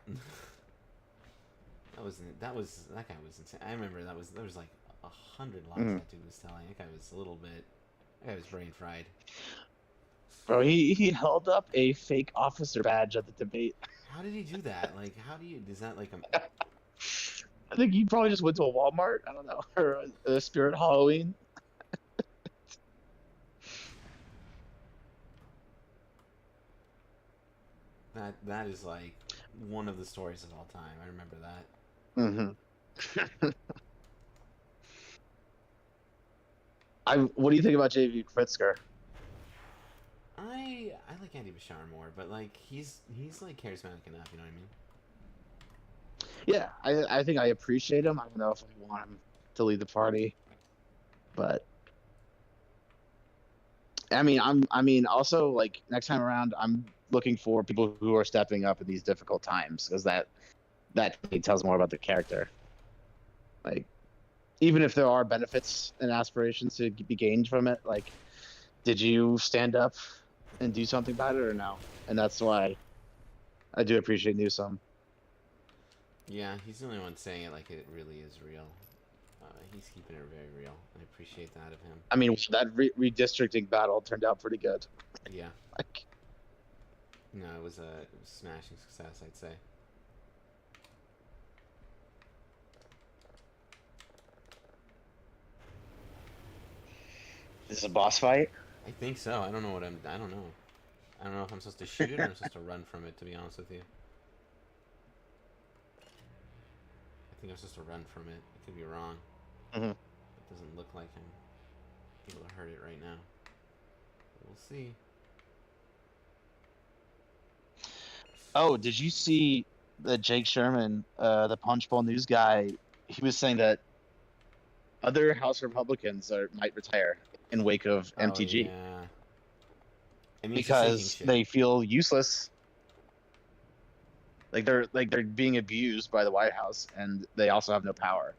That guy was insane. I remember there was like 100 lies Mhm. that dude was telling. That guy was a little bit. That guy was brain fried. Bro, he held up a fake officer badge at the debate. How did he do that? Like, how do you? Is that like a? I think he probably just went to a Walmart. I don't know, or a Spirit Halloween. That is like one of the stories of all time. I remember that. Mm-hmm. What do you think about JV Pritzker? I like Andy Bashar more, but like he's like charismatic enough. You know what I mean? Yeah, I think I appreciate him. I don't know if I want him to lead the party, but I mean also like next time around, I'm looking for people who are stepping up in these difficult times because that tells more about the character. Like even if there are benefits and aspirations to be gained from it, like did you stand up and do something about it or no? And that's why I do appreciate Newsom. Yeah, he's the only one saying it like it really is real. He's keeping it very real. I appreciate that of him. I mean, that redistricting battle turned out pretty good. Yeah. Like, No, it was a smashing success, I'd say. this is a boss fight. I think so. I don't know what I don't know. I don't know if I'm supposed to shoot or I'm supposed to run from it. To be honest with you, I think I'm supposed to run from it. I could be wrong. Mm-hmm. It doesn't look like I'm able to hurt it right now. We'll see. Oh, did you see that Jake Sherman, the Punchbowl News guy? He was saying that other House Republicans might retire in wake of Oh MTG yeah. It means he's sinking because shit. they feel useless. Like they're being abused by the White House, and they also have no power.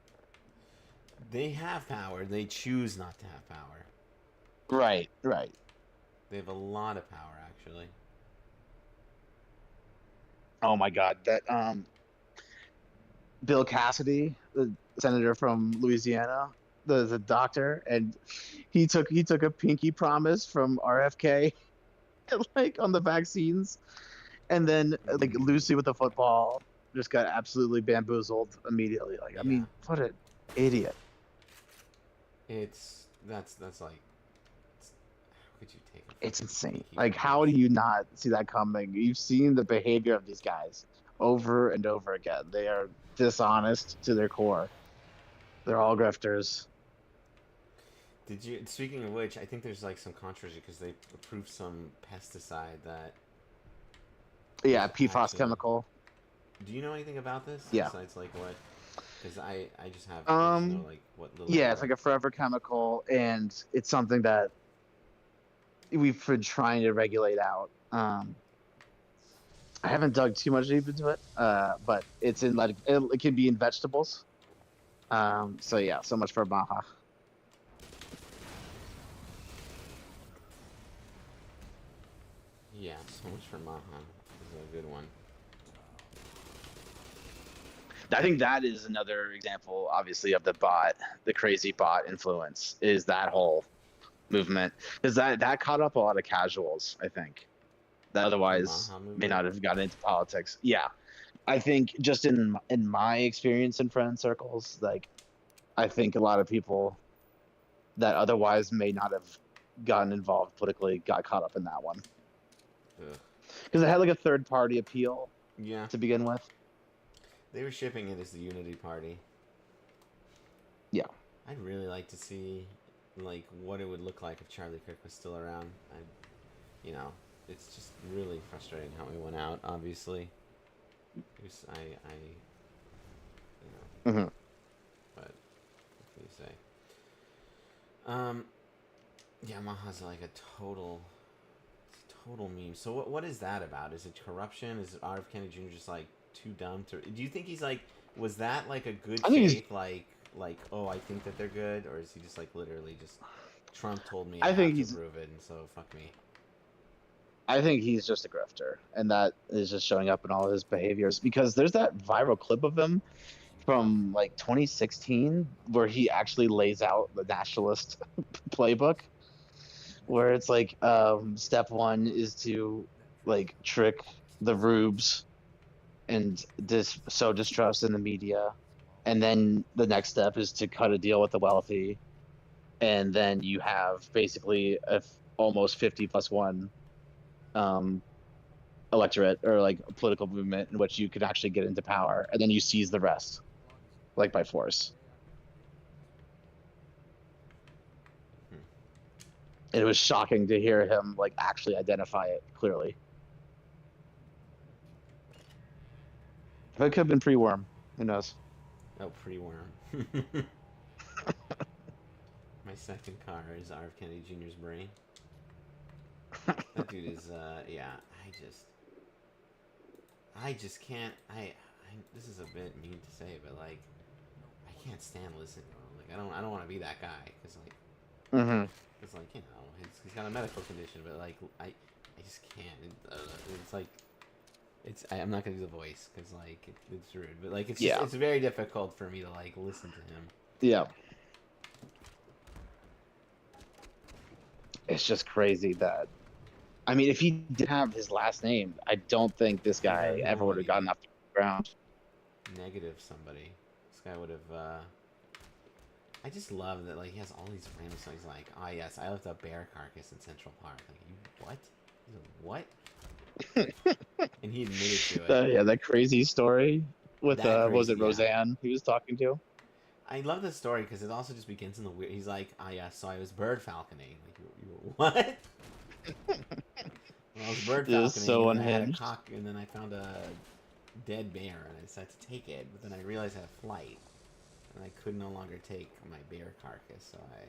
They have power. They choose not to have power. Right, right. They have a lot of power, actually. Oh my God, that Bill Cassidy, the senator from Louisiana, the doctor, and he took a pinky promise from RFK, like on the vaccines, and then like Mm, Lucy with the football just got absolutely bamboozled immediately. Like, I yeah, mean, what an idiot! that's like, how could you take a It's fucking insane. pinky Like, how promise? do you not see that coming? You've seen the behavior of these guys over and over again. They are dishonest to their core. They're all grifters. Did you? Speaking of which, I think there's like some controversy because they approved some pesticide that Yeah, is PFAS actually. chemical. Do you know anything about this Yeah. besides like what? Because I just know Um, like what little yeah, I it's read. like a forever chemical, and it's something that we've been trying to regulate out. I haven't dug too much deep into it, but it's in like it can be in vegetables. So yeah, so much for Baja. Yeah, so much for Maha. This is a good one. I think that is another example, obviously, of the bot, the crazy bot influence is that whole movement, because that caught up a lot of casuals, I think, that The otherwise Maha may movement. not have gotten into politics. Yeah, I think just in my experience in friend circles, like I think a lot of people that otherwise may not have gotten involved politically got caught up in that one Ugh. because it had like a third party appeal Yeah, to begin with. they were shipping it as the Unity Party. Yeah. I'd really like to see like what it would look like if Charlie Kirk was still around. You know, it's just really frustrating how he went out. Obviously, it was, you know, Hmm. but what can you say? Yeah, Maha's like a total meme. So what is that about? Is it corruption? Is RF Kennedy Jr. just like too dumb to? Do you think he's like? Was that like a good I think he's. faith like oh I think that they're good, or is he just like literally just Trump told me I I think have to he's. approve it and so fuck me. I think he's just a grifter, and that is just showing up in all his behaviors. Because there's that viral clip of him from like 2016 where he actually lays out the nationalist playbook, where it's like, step one is to like trick the rubes and sow distrust in the media, and then the next step is to cut a deal with the wealthy, and then you have basically almost 50+1 um, electorate or like a political movement in which you could actually get into power, and then you seize the rest like by force. Hmm. It was shocking to hear him like actually identify it clearly. If it could have been pre-worm, who knows? Oh, pre-worm. My second car is RF Kennedy Jr.'s brain. That dude is yeah. I just can't. This is a bit mean to say, but like I can't stand listening to him. Like I don't want to be that guy because like. Mm-hmm. It's like, you know, he's got a medical condition, but like, I just can't. It's like, I'm not gonna do the voice because like it's rude, but like it's just Yeah. it's very difficult for me to like listen to him. Yeah. It's just crazy that. I mean, if he did have his last name, I don't think this guy Either ever would have gotten off the ground. negative somebody. This guy would have. I just love that like he has all these random songs like, ah yes, I left a bear carcass in Central Park. Like you what? He's like, what? And he admitted to it. Yeah, that crazy story with That what was crazy, it yeah. Roseanne he was talking to? I love this story because it also just begins in the weird. He's like, "Ah, yeah, so I was bird falconing." Like, you were what? Well, I was bird It was falconing, so and then I had a unhinged. cock, and then I found a dead bear, and I decided to take it. But then I realized I had a flight, and I could no longer take my bear carcass, so I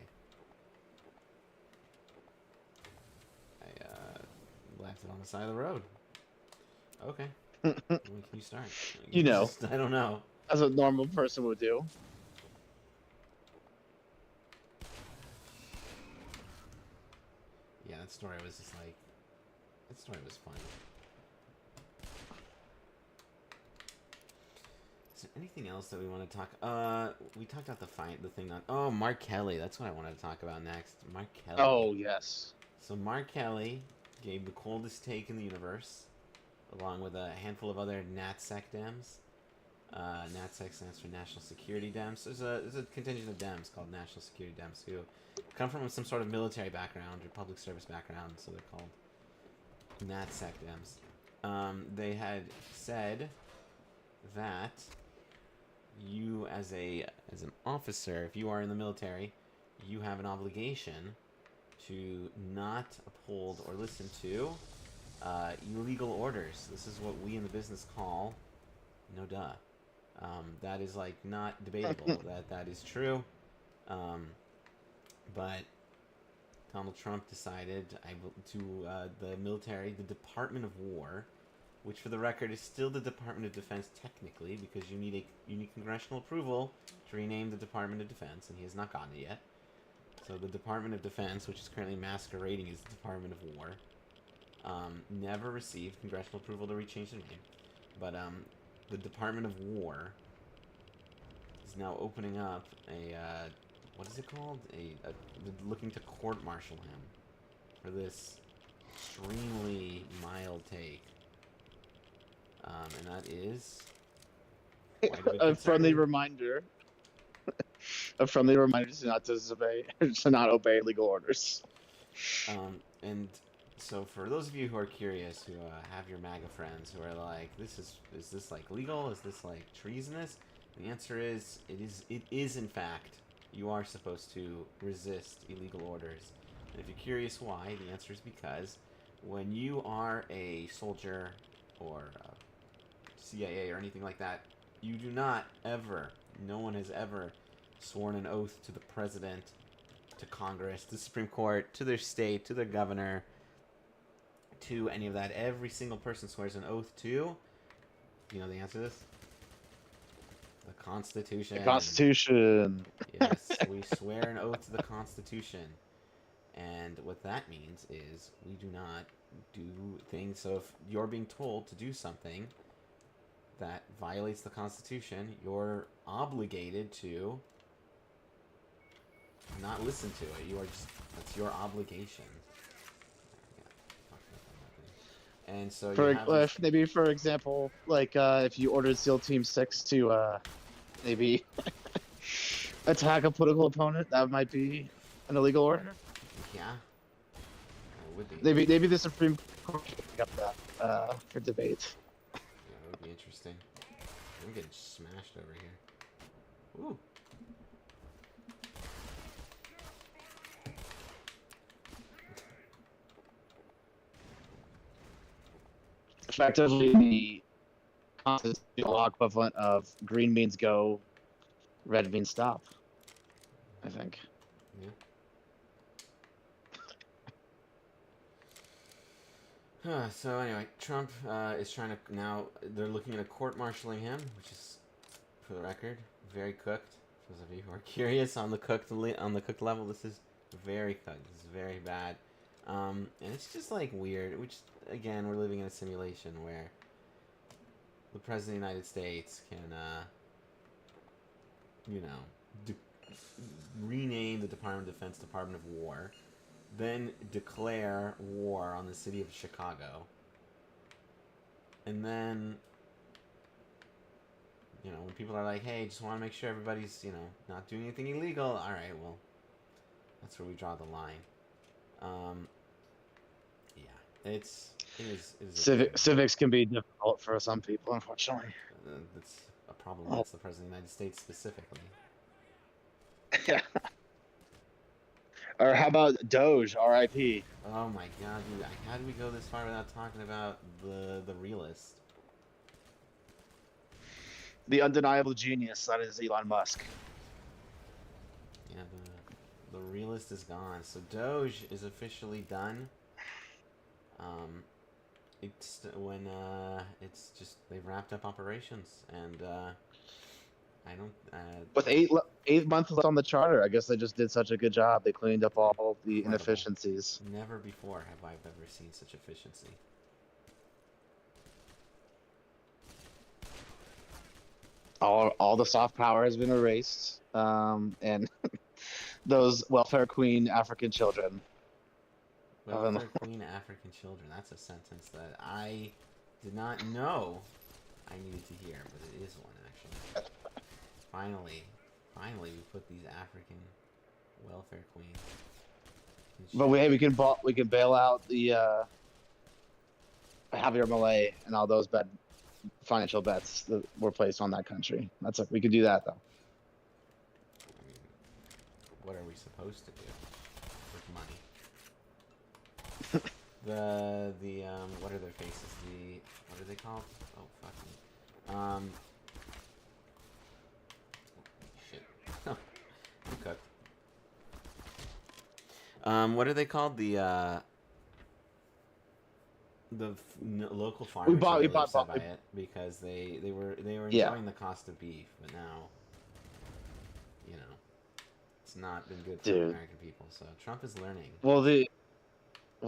left it on the side of the road. Okay, when can you start? You know, I don't know. as a normal person would do. yeah, that story was just like, that story was fun. Is there anything else that we want to talk? We talked about the thing on. Oh, Mark Kelly. That's what I wanted to talk about next. Mark Kelly. Oh yes. So Mark Kelly gave the coldest take in the universe, along with a handful of other NatSec Dems. NatSec stands for National Security Dems. There's a contingent of Dems called National Security Dems who come from some sort of military background or public service background, so they're called NatSec Dems. They had said that you, as an officer, if you are in the military, you have an obligation to not uphold or listen to illegal orders. This is what we in the business call no duh. That is like not debatable. that is true. But Donald Trump decided to the military, the Department of War, which for the record is still the Department of Defense technically, because you need congressional approval to rename the Department of Defense, and he has not gotten it yet. So the Department of Defense, which is currently masquerading as the Department of War, never received congressional approval to rechange the name. But the Department of War is now opening up a what is it called? Looking to court-martial him for this extremely mild take. And that is quite a bit A friendly concerning. reminder. A friendly reminder to not disobey, to not obey legal orders. And so for those of you who are curious, who have your MAGA friends who are like, is this like legal? Is this like treasonous? The answer is, it is in fact, you are supposed to resist illegal orders. And if you're curious why, the answer is because when you are a soldier or CIA or anything like that, you do not ever, no one has ever sworn an oath to the president, to Congress, to the Supreme Court, to their state, to their governor, to any of that. Every single person swears an oath to, you know the answer to this? The Constitution. The Constitution. Yes, we swear an oath to the Constitution. And what that means is we do not do things. So if you're being told to do something that violates the Constitution, you're obligated to not listen to it. You are just, that's your obligation. And so you have this, Maybe for example, like if you ordered SEAL Team 6 to maybe attack a political opponent, that might be an illegal order. yeah, it would be. Maybe the Supreme Court should pick up that for debate. Yeah, it would be interesting. I'm getting smashed over here. Ooh. Effectively, the constitutional law equivalent of green means go, red means stop. I think. Yeah. So anyway, Trump is trying to now. They're looking at court-martialing him, which is, for the record, very cooked. For those of you who are curious on the cooked level, this is very cooked. This is very bad, and it's just like weird. Which again, we're living in a simulation where the president of the United States can, rename the Department of Defense Department of War, then declare war on the city of Chicago, and then, when people are like, hey, just want to make sure everybody's, not doing anything illegal, alright, well, that's where we draw the line. Yeah, it is Civics can be difficult for some people, unfortunately. That's a problem. That's the President of the United States specifically. Yeah. Or how about Doge, R.I.P. Oh my god, dude. How do we go this far without talking about the realist? The undeniable genius that is Elon Musk. Yeah, the realist is gone. So Doge is officially done. It's just they've wrapped up operations, and I don't. With 8 months left on the charter, I guess they just did such a good job. They cleaned up all the Incredible. inefficiencies. Never before have I ever seen such efficiency. All the soft power has been erased, and those welfare queen African children. Welfare Queen African children. That's a sentence that I did not know I needed to hear, but it is one actually. Finally, we put these African welfare queens. But we can bail out the Javier Malay and all those financial bets that were placed on that country. We could do that though. I mean, what are we supposed to do with money? What are their faces? What are they called? Oh fuck me. Shit. I'm cooked. What are they called? Local farmers are really upset by it because they were enjoying the cost of beef, but now, you know, it's not been good for the American people. So Trump is learning. Will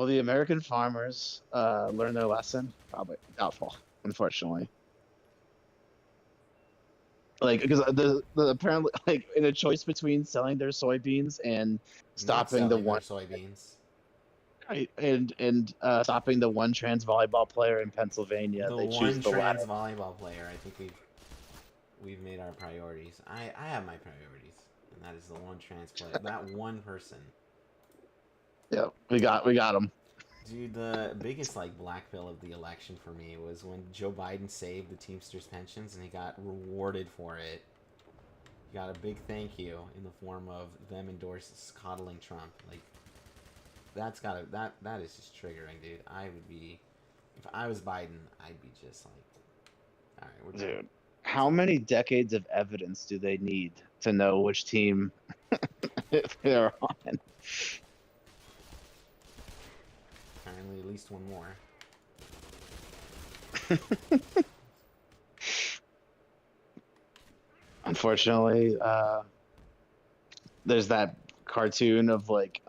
the American farmers learn their lesson? Probably doubtful, unfortunately. Like, because the apparently, like, in a choice between selling their soybeans and stopping the one soybeans, right, and stopping the one trans volleyball player in Pennsylvania, the they one choose the trans latter. volleyball player. I think we've made our priorities. I have my priorities, and that is the one trans player. That one person. Yeah, we got him. Dude, the biggest like black pill of the election for me was when Joe Biden saved the Teamsters pensions and he got rewarded for it. He got a big thank you in the form of them coddling Trump. Like that is just triggering, dude. I would be, if I was Biden, I'd be just like, all right, we're done. Dude, how many decades of evidence do they need to know which team they're on? Apparently, at least one more. Unfortunately, there's that cartoon of like,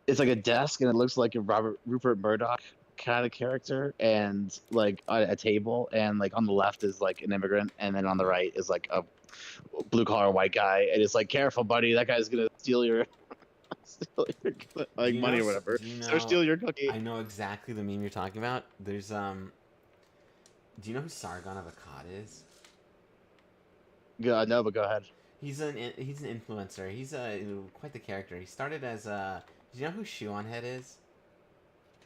it's like a desk and it looks like a Rupert Murdoch kind of character, and like a table, and like on the left is like an immigrant, and then on the right is like a blue collar white guy, and it's like, careful, buddy, that guy's gonna steal your like money or whatever. Or steal your cookie. I know exactly the meme you're talking about. There's do you know who Sargon of Akkad is? No, but go ahead. He's an influencer. He's quite the character. He started as do you know who Shoe on Head is?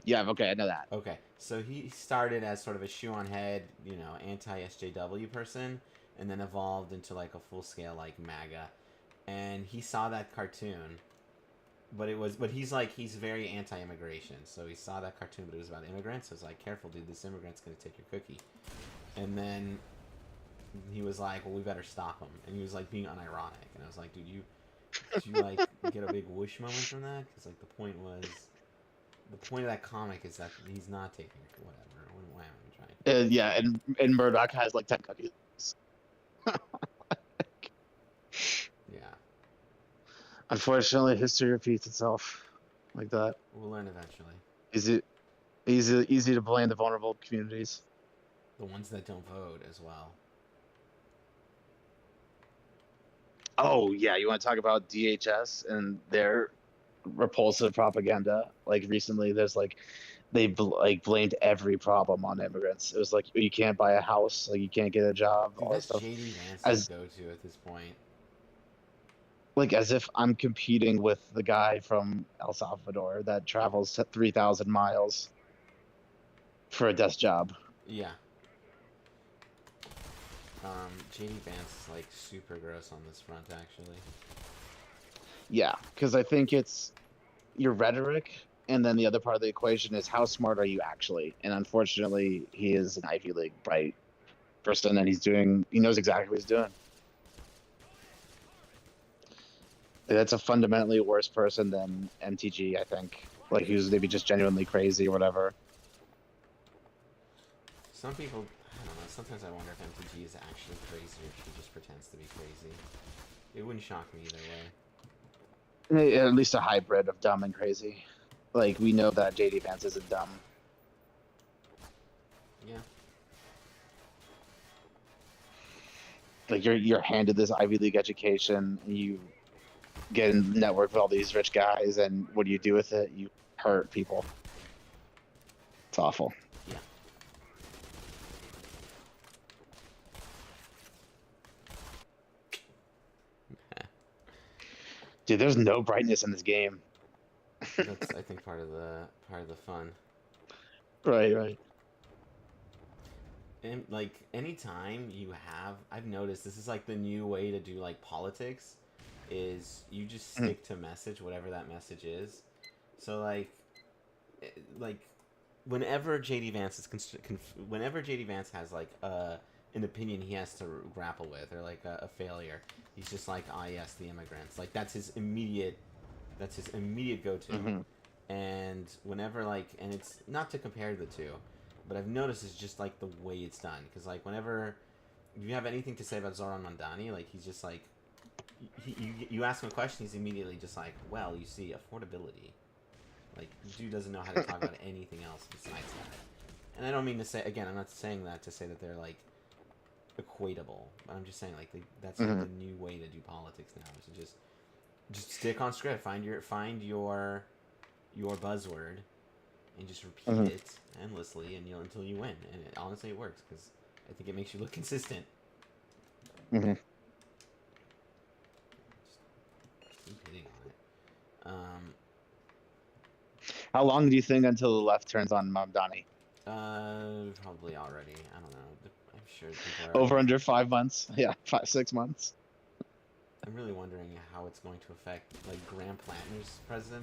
Yeah, okay, I know that. Okay, so he started as sort of a shoe on head, you know, anti-SJW person, and then evolved into like a full-scale like MAGA. And he saw that cartoon, but he's very anti-immigration. So he saw that cartoon, but it was about immigrants. So it's like, careful, dude, this immigrant's gonna take your cookie. And then he was like, well, we better stop him. And he was like being unironic. And I was like, dude, did you like get a big whoosh moment from that? Because like the point of that comic is that he's not taking whatever. Why am I trying? Yeah, and Murdoch has like 10 cookies. Yeah. Unfortunately, history repeats itself like that. We'll learn eventually. Easy to blame the vulnerable communities. The ones that don't vote as well. Oh yeah, you want to talk about DHS and their repulsive propaganda? Like recently, there's like they blamed every problem on immigrants. It was like, you can't buy a house, like you can't get a job, Dude, all that that's stuff. JD Vance's go-to at this point. Like as if I'm competing with the guy from El Salvador that travels 3,000 miles for a desk job. Yeah. JD Vance is like super gross on this front, actually. Yeah, because I think it's your rhetoric, and then the other part of the equation is how smart are you actually? And unfortunately, he is an Ivy League bright person, and he knows exactly what he's doing. That's a fundamentally worse person than MTG, I think. Like, who's maybe just genuinely crazy or whatever. Some people, I don't know, sometimes I wonder if MTG is actually crazy or if she just pretends to be crazy. It wouldn't shock me either way. At least a hybrid of dumb and crazy. Like we know that JD Vance isn't dumb. Yeah. Like you're handed this Ivy League education, and you get in the network with all these rich guys, and what do you do with it? You hurt people. It's awful. Yeah. Dude, there's no brightness in this game. That's I think part of the fun. Right. And like anytime you have, I've noticed this is like the new way to do like politics, is you just stick to message whatever that message is. So like whenever JD Vance is whenever JD Vance has like an opinion he has to grapple with, or like a failure, he's just like, ah, yes, the immigrants. Like that's his immediate go-to. Mm-hmm. And whenever like, and it's not to compare the two, but I've noticed it's just like the way it's done. Because like whenever you have anything to say about Zoran Mondani, like he's just like, you ask him a question, he's immediately just like, well, you see, affordability. Like, the dude doesn't know how to talk about anything else besides that. And I don't mean to say, again, I'm not saying that to say that they're like equatable, but I'm just saying like that's like the new way to do politics now. Is to just stick on script, find your buzzword, and just repeat it endlessly, and until you win. And honestly, it works because I think it makes you look consistent. Mm-hmm. Just keep hitting on it. How long do you think until the left turns on Mamdani? Probably already. I don't know. I'm sure people are. Over under 5 months? Yeah, 6 months. I'm really wondering how it's going to affect like Graham Plattner's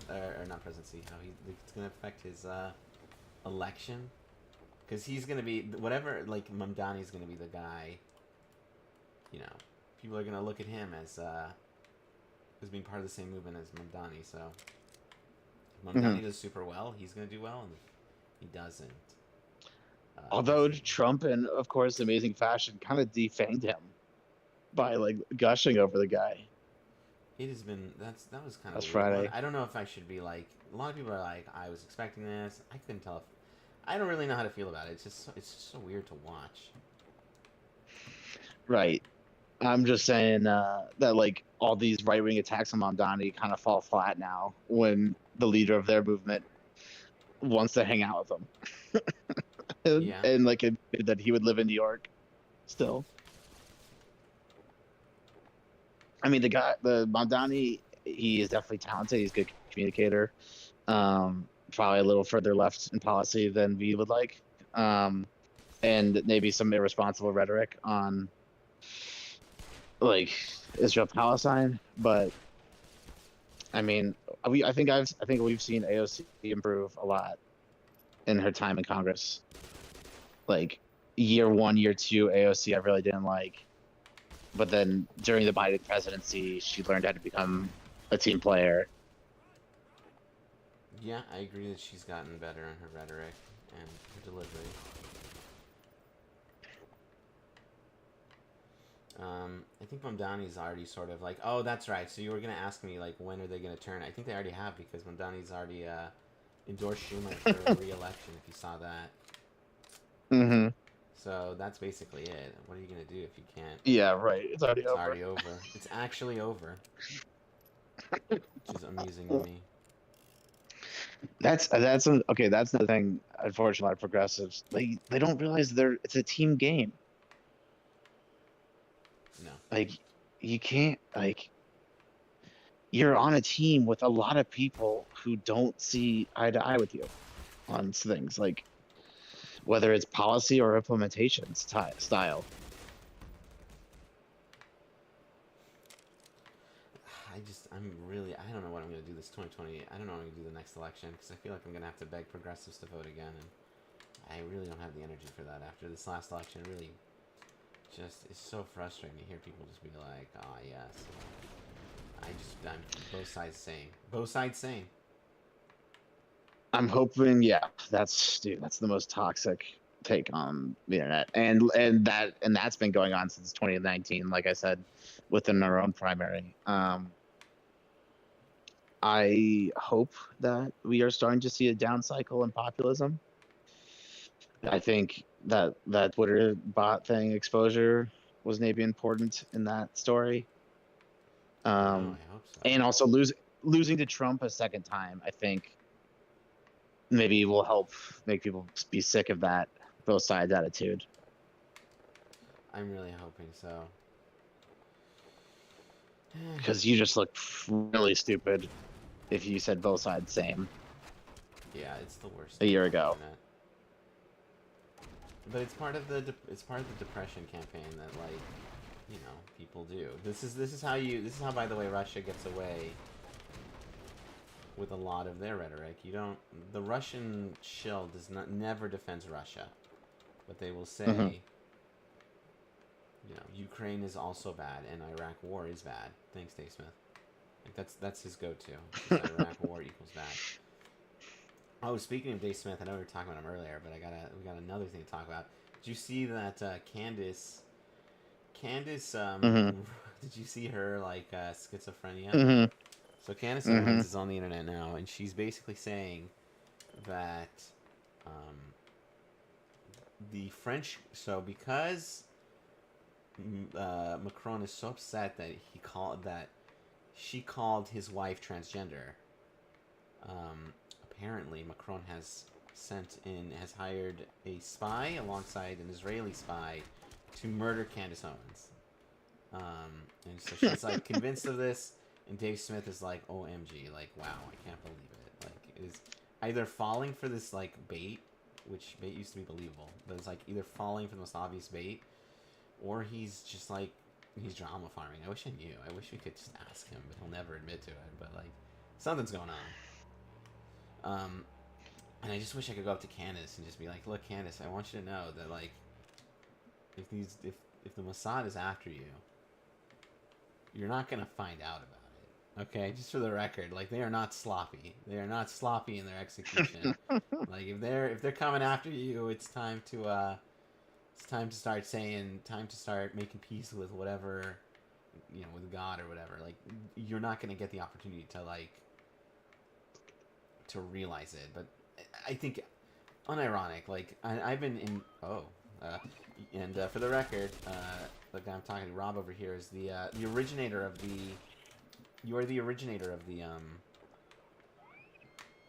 or not presidency. How it's going to affect his election, because he's going to be whatever. Like Mamdani's going to be the guy. You know, people are going to look at him as being part of the same movement as Mamdani. So if Mamdani does super well, he's going to do well, and if he doesn't. Although Trump, in of course amazing fashion, kind of defanged him by like gushing over the guy. It has been that was kind of That's weird. Friday. I don't know if I should be like, a lot of people are like, I was expecting this. I couldn't tell if I don't really know how to feel about it. It's just so weird to watch. Right. I'm just saying that like all these right wing attacks on Mamdani kind of fall flat now when the leader of their movement wants to hang out with them. Yeah. And like admitted that he would live in New York still. I mean, the Mamdani, he is definitely talented. He's a good communicator. Probably a little further left in policy than we would like. And maybe some irresponsible rhetoric on like Israel Palestine. But I mean, I think we've seen AOC improve a lot in her time in Congress. Like year 1, year 2, AOC I really didn't like. But then during the Biden presidency, she learned how to become a team player. Yeah, I agree that she's gotten better in her rhetoric and her delivery. I think Mamdani's already sort of like, oh, that's right. So you were gonna ask me like, when are they gonna turn? I think they already have, because Mamdani's already endorsed Schumer for re-election. If you saw that. Mm-hmm. So that's basically it. What are you gonna do if you can't? Yeah, right. It's already over. Already over. It's actually over. Which is amusing to me. That's okay. That's the thing. Unfortunately, a lot of progressives they don't realize it's a team game. No. Like you can't you're on a team with a lot of people who don't see eye to eye with you on things, like whether it's policy or implementation style. I don't know what I'm going to do this 2020. I don't know what I'm going to do the next election, because I feel like I'm going to have to beg progressives to vote again, and I really don't have the energy for that. After this last election, it really just is so frustrating to hear people just be like, oh, yes. I'm both sides same. Both sides same. I'm hoping, yeah, that's the most toxic take on the internet, and that's been going on since 2019. Like I said, within our own primary. I hope that we are starting to see a down cycle in populism. I think that Twitter bot thing exposure was maybe important in that story. I know. Um, I hope so. and also losing to Trump a second time, I think maybe will help make people be sick of that both sides attitude. I'm really hoping so. Because you just look really stupid if you said both sides same Yeah, it's the worst a thing year on the ago. internet. But it's part of the it's part of the depression campaign that, like, you know, people do. This is how, by the way, Russia gets away with a lot of their rhetoric. You don't The Russian shill does not never defends Russia, but they will say, Hmm. you know, Ukraine is also bad and Iraq war is bad. Thanks, Dave Smith. Like that's his go-to. Just Iraq war equals bad. Oh, speaking of Dave Smith, I know we were talking about him earlier, but we got another thing to talk about. Did you see that Candace Hmm. did you see her, like, schizophrenia? Hmm. So Candace Hmm. Owens is on the internet now, and she's basically saying that um, the French. So because Macron is so upset that she called his wife transgender. Apparently, Macron has hired a spy alongside an Israeli spy to murder Candace Owens. And so she's like convinced of this, and Dave Smith is like, "OMG! Like, wow, I can't believe it! Like, it is either falling for this, like, bait, which bait used to be believable, but it's like either falling for the most obvious bait, or he's just like he's drama farming. I wish I knew. I wish we could just ask him, but he'll never admit to it. But, like, something's going on. And I just wish I could go up to Candace and just be like, "Look, Candace, I want you to know that, like, if the Mossad is after you, you're not gonna find out about it. Okay, just for the record, like, they are not sloppy. They are not sloppy in their execution. Like, if they're coming after you, it's time to start making peace with whatever, you know, with God or whatever. Like, you're not gonna get the opportunity to, like, to realize it. But I think, unironic, like, I've been in. And for the record, the guy I'm talking to, Rob over here, is the originator of the. You are the originator of the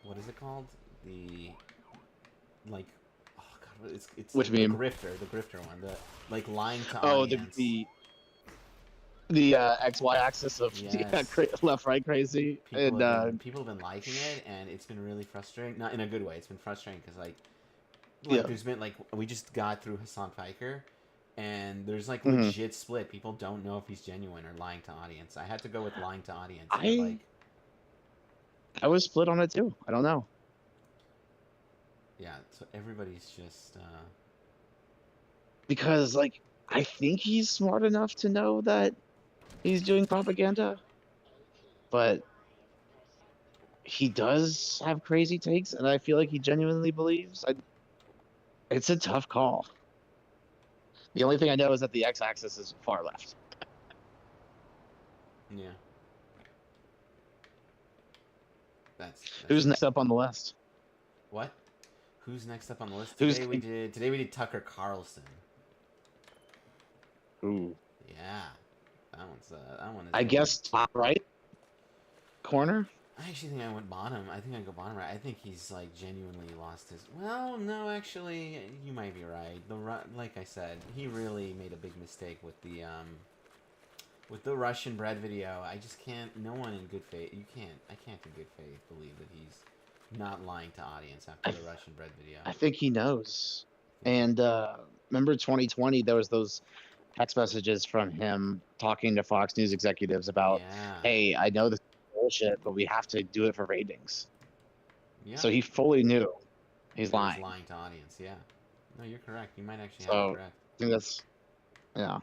What is it called? The, like, oh god, it's Which the meme? grifter one. The, like, lying to Oh, audience. the XY axis of Yes. left right crazy and People have been liking it, and it's been really frustrating. Not in a good way. It's been frustrating because, yeah. there's been, like, we just got through Hassan Piker, and there's, like, Hmm. legit split. People don't know if he's genuine or lying to audience. I had to go with lying to audience, but, I like, I was split on it too. I don't know. yeah. So everybody's just Because, like, I think he's smart enough to know that he's doing propaganda, but he does have crazy takes, and I feel like he genuinely believes. It's a tough call. The only thing I know is that the x-axis is far left. yeah. That's Who's next up on the list? what? Who's next up on the list Who's today? We did Tucker Carlson. Ooh. Yeah, that one is. I guess top right corner. I actually think I went bottom. I think I go bottom right. I think he's, like, genuinely lost his. Well, no, actually, you might be right. Like I said, he really made a big mistake with the Russian bread video. I just can't. No one in good faith. I can't in good faith believe that he's not lying to audience after the Russian bread video. I think he knows. And remember 2020, there was those text messages from him talking to Fox News executives about, Yeah. hey, I know this is bullshit, but we have to do it for ratings. Yeah. So he fully knew he's He was lying. lying to audience. Yeah. No, you're correct. You might actually have it So correct. I think that's, yeah.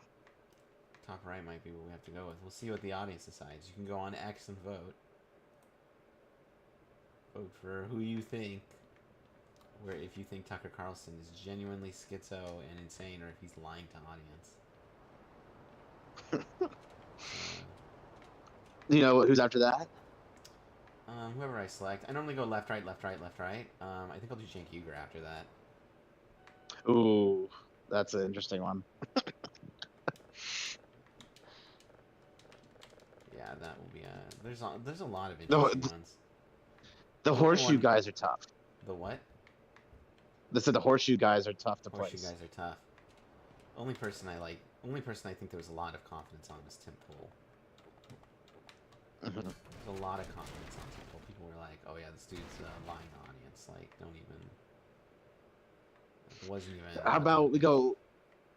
Top right might be what we have to go with. We'll see what the audience decides. You can go on X and vote. Vote for who you think where if you think Tucker Carlson is genuinely schizo and insane, or if he's lying to audience. You know who's after that? Whoever I select, I normally go left, right, left, right, left, right. I think I'll do Cenk Uygur after that. Ooh, that's an interesting one. Yeah, that will be there's a lot of The, interesting the, ones. the The only horseshoe one- guys are tough. The what? They said the horseshoe guys are tough to Horseshoe place. guys are tough. Only person I think there was a lot of confidence on was Tim Pool. Mhm. There's a lot of confidence on Tim Pool. People were like, "Oh yeah, this dude's lying to audience." Like, don't even. It wasn't even. How about we go?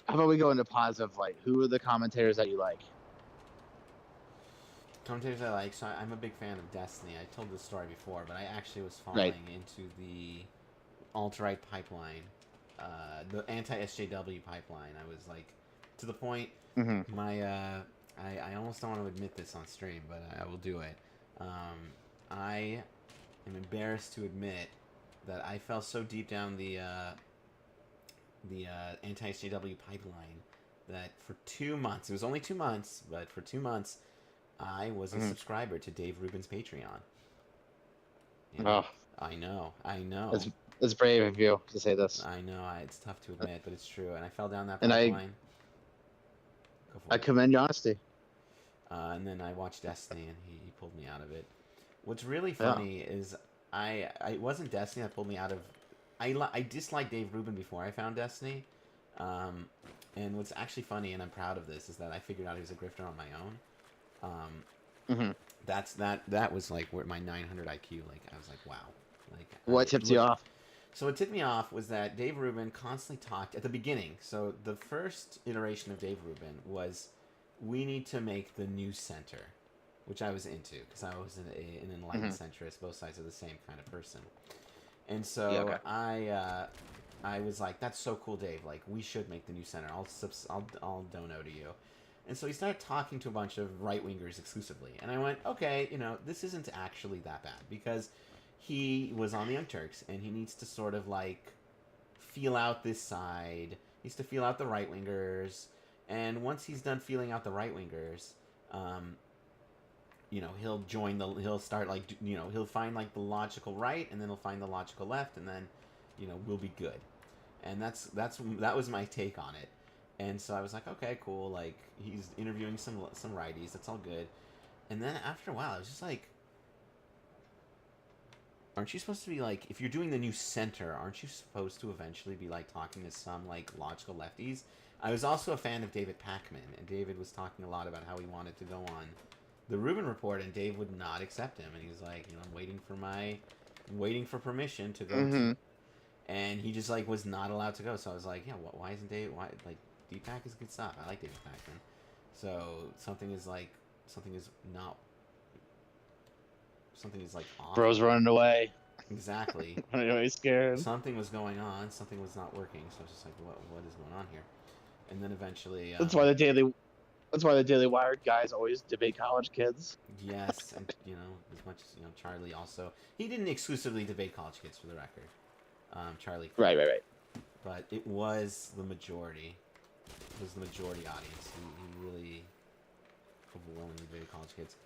How about we go into positive? Like, who are the commentators that you like? Commentators I like, so I'm a big fan of Destiny. I told this story before, but I actually was falling into the alt-right pipeline, the anti-SJW pipeline. I was like, to the point, Mm-hmm. I almost don't want to admit this on stream, but I will do it. I am embarrassed to admit that I fell so deep down the anti-SJW pipeline that for 2 months, it was only 2 months, but for 2 months, I was a subscriber to Dave Rubin's Patreon. Yeah, Oh, I know. it's brave of you to say this. I know. It's tough to admit, but it's true. And I fell down that And pipeline. Go for I it. commend your honesty. And then I watched Destiny, and he pulled me out of it. What's really funny is it wasn't Destiny that pulled me out of. I disliked Dave Rubin before I found Destiny. And what's actually funny, and I'm proud of this, is that I figured out he was a grifter on my own. Mm-hmm. That was like where my 900 IQ. Like I was like, wow. Like What tipped you off? So what tipped me off was that Dave Rubin constantly talked at the beginning. So the first iteration of Dave Rubin was, we need to make the news center, which I was into because I was an enlightened centrist. Both sides are the same kind of person. And so I was like, that's so cool, Dave. Like we should make the news center. I'll dono to you. And so he started talking to a bunch of right-wingers exclusively. And I went, okay, this isn't actually that bad. Because he was on the Young Turks, and he needs to sort of, like, feel out this side. He needs to feel out the right-wingers. And once he's done feeling out the right-wingers, he'll join he'll start, like, he'll find, like, the logical right, and then he'll find the logical left, and then, we'll be good. And that was my take on it. And so I was like, okay, cool. Like he's interviewing some righties. That's all good. And then after a while, I was just like, aren't you supposed to be like, if you're doing the new center, aren't you supposed to eventually be like talking to some like logical lefties? I was also a fan of David Pakman, and David was talking a lot about how he wanted to go on the Rubin Report, and Dave would not accept him. And he was like, I'm waiting for permission to go to, and he just like was not allowed to go. So I was like, yeah, why isn't Dave? Why like? Deepak is good stuff. I like David Pakman. So something is like off. Bro's running away. Exactly. Running away scared. Something was going on. Something was not working. So I was just like, what is going on here? And then eventually. That's why the Daily Wire guys always debate college kids. Yes, and as much as Charlie also, he didn't exclusively debate college kids for the record. Charlie. Right. But it was the majority. It was the majority audience who really overwhelmingly debated college kids.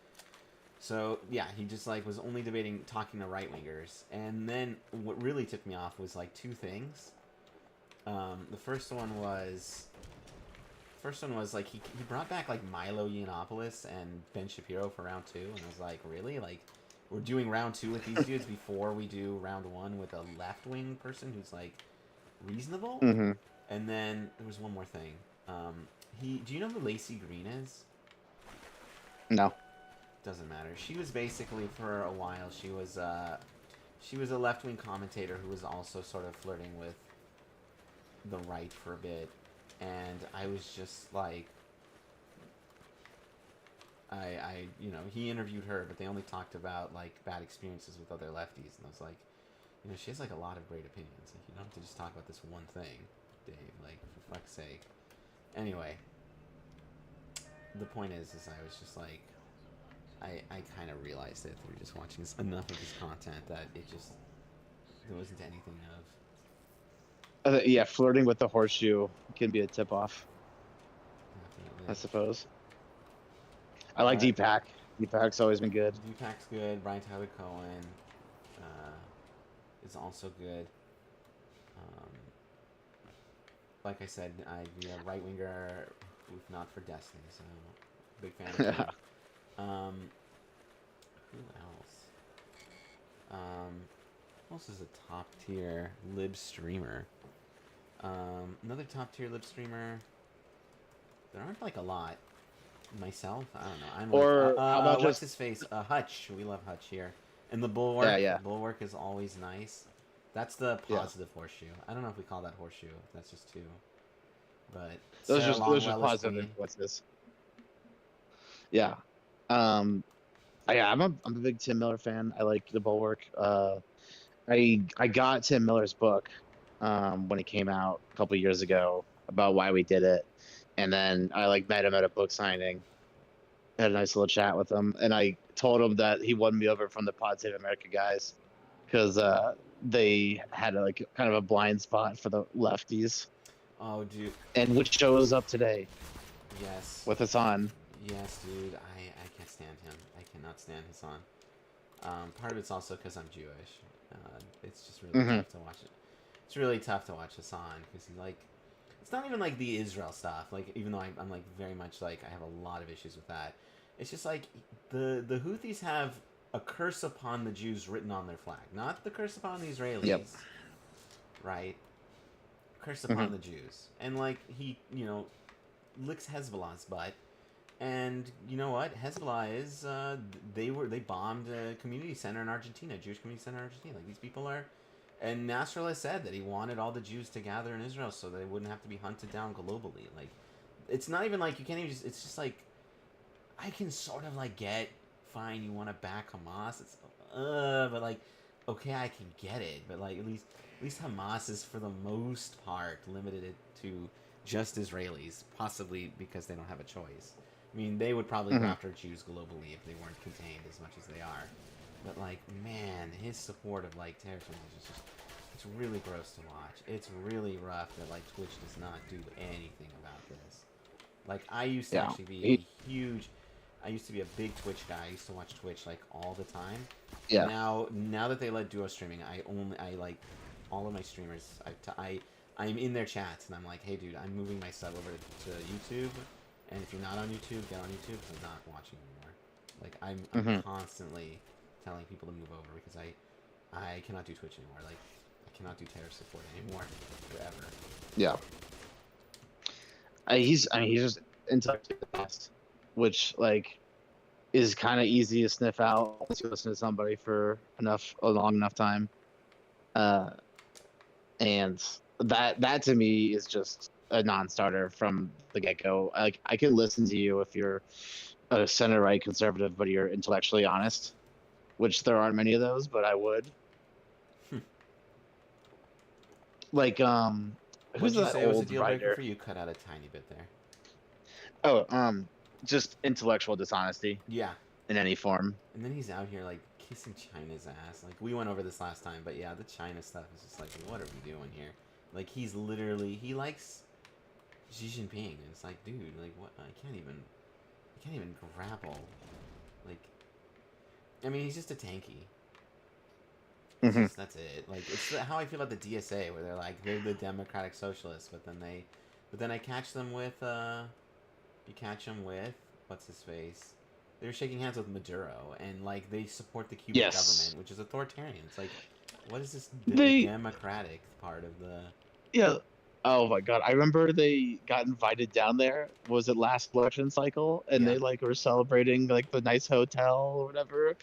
So yeah, he just like was only talking to right wingers. And then what really took me off was like two things. The first one was like he brought back like Milo Yiannopoulos and Ben Shapiro for round 2, and I was like, really? Like we're doing round 2 with these dudes before we do round 1 with a left wing person who's like reasonable? Mm-hmm. And then there was one more thing. Do you know who Lacey Green is? No. Doesn't matter. She was basically, for a while, she was a left-wing commentator who was also sort of flirting with the right for a bit. And I was just like, he interviewed her, but they only talked about like bad experiences with other lefties. And I was like, she has like a lot of great opinions. Like, you don't have to just talk about this one thing, Dave. Like, for fuck's sake. Anyway, the point is I was just like, I kind of realized it through just watching enough of his content that there wasn't anything of Yeah, flirting with the horseshoe can be a tip off, I Definitely. suppose. I like Deepak. Deepak's always been good. Dupac's good. Brian Tyler Cohen uh, is also good. Um, like I said, I'd be a right winger, if not for Destiny. So big fan of him. Um, who else? Who else is a top tier lib streamer? Another top tier lib streamer. There aren't like a lot. Myself, I don't know. I'm like, Or how about what's just his face? Hutch. We love Hutch here. And the bulwark. yeah, yeah, Bulwark is always nice. That's the yeah. positive horseshoe. I don't know if we call that horseshoe. That's just two. But Those Sarah are those are Longwell is positive queen. influences. Yeah. Um. Yeah, I'm a big Tim Miller fan. I like the Bulwark. I got Tim Miller's book when it came out a couple years ago about why we did it, and then I like met him at a book signing, had a nice little chat with him, and I told him that he won me over from the Pod Save America guys because they had like kind of a blind spot for the lefties, Oh, dude. and which shows up today Yes. with Hassan. Yes, dude. I can't stand him. I cannot stand Hassan. Part of it's also because I'm Jewish. It's just really Hmm. tough to watch it. It's really tough to watch Hassan because he's like, it's not even like the Israel stuff. Like, even though I'm like very much like I have a lot of issues with that. It's just like the Houthis have a curse upon the Jews written on their flag, not the curse upon the Israelis, Yep. right? Curse Hmm. upon the Jews, and like he, licks Hezbollah's butt. And you know what? Hezbollah is they bombed a community center in Argentina, a Jewish community center in Argentina. Like these people are, and Nasrallah said that he wanted all the Jews to gather in Israel so they wouldn't have to be hunted down globally. Like, it's not even like you can't even just. It's just like I can sort of like get fine. You want to back Hamas? It's but like okay, I can get it. But like at least Hamas is for the most part limited it to just Israelis, possibly because they don't have a choice. I mean, they would probably go Hmm. after Jews globally if they weren't contained as much as they are. But like, man, his support of like terrorism is it's really gross to watch. It's really rough that like Twitch does not do anything about this. Like I used to Yeah. actually be He, a huge I used to be a big Twitch guy. I used to watch Twitch like all the time. yeah. Now that they let duo streaming, I like all of my streamers. I'm in their chats and I'm like, hey dude, I'm moving my sub over to YouTube, and if you're not on YouTube, get on YouTube. 'Cause I'm not watching anymore. Like I'm Hmm. constantly telling people to move over because I cannot do Twitch anymore. Like I cannot do terror support anymore forever. Yeah. I mean, he's just intellectually the best, which like is kind of easy to sniff out once you listen to somebody for a long enough time. Uh, and that to me is just a non-starter from the get-go. Like I could listen to you if you're a center-right conservative, but you're intellectually honest, which there aren't many of those, but I would. Like who's What'd you that say was a old deal breaker writer? for you? Cut out a tiny bit there. Oh, just intellectual dishonesty Yeah. in any form. And then he's out here like kissing China's ass. Like we went over this last time, but yeah, the China stuff is just like, what are we doing here? Like he likes Xi Jinping, and it's like, dude, like what? I can't even grapple. Like, I mean, he's just a tanky. It's Hmm. just that's it. Like it's how I feel about the DSA, where they're the Democratic Socialists, but then I catch them with you catch them with what's his face? They're shaking hands with Maduro, and like they support the Cuban Yes. government, which is authoritarian. It's like, what is this They democratic part of the? Yeah. Oh my God. I remember they got invited down there. Was it last election cycle? And Yeah, they like were celebrating like the nice hotel or whatever.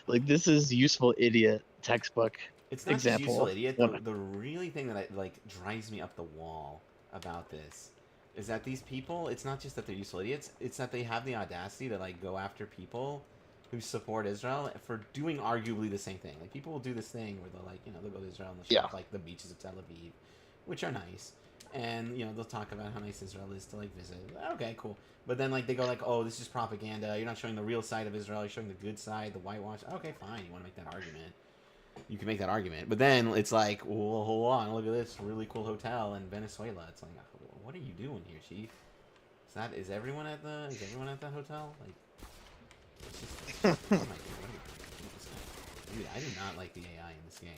Like this is useful idiot textbook it's not just useful example. idiot. One. The really thing that like drives me up the wall about this is that these people. It's not just that they're useful idiots. It's that they have the audacity to like go after people who support Israel for doing arguably the same thing. Like people will do this thing where they'll like they'll go to Israel and they'll show Yeah. off like the beaches of Tel Aviv, which are nice, and they'll talk about how nice Israel is to like visit. Okay, cool. But then like they go like, oh, this is propaganda. You're not showing the real side of Israel. You're showing the good side, the whitewash. Okay, fine. You want to make that argument. You can make that argument, but then it's like, well, hold on, look at this really cool hotel in Venezuela. It's like, what are you doing here, Chief? Is everyone at the hotel? Like, it's just, oh my god, dude, I do not like the AI in this game.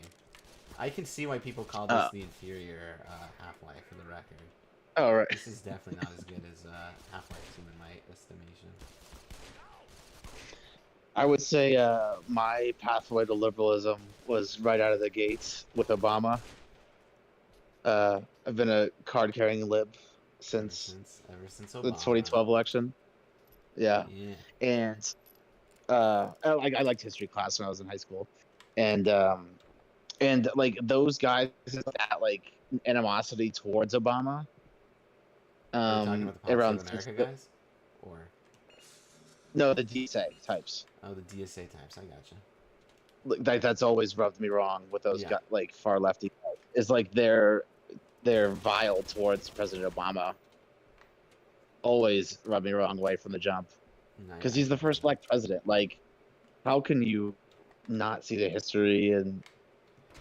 I can see why people call this the inferior Half-Life, for the record. Oh right. This is definitely not as good as Half-Life 2 in my estimation. I would say my pathway to liberalism was right out of the gates with Obama. I've been a card-carrying lib since Ever since the Obama. 2012 election. Yeah, Yeah. and I liked history class when I was in high school, and like those guys that like animosity towards Obama. Are you talking about the Policy Around of America guys? Or no, the DSA types. oh, the DSA types. I gotcha. Like that's always rubbed me wrong with those Yeah. guys, like far lefty. Is like they're vile towards President Obama. Always rubbed me wrong way from the jump because he's the first black president. Like, how can you not see the history and?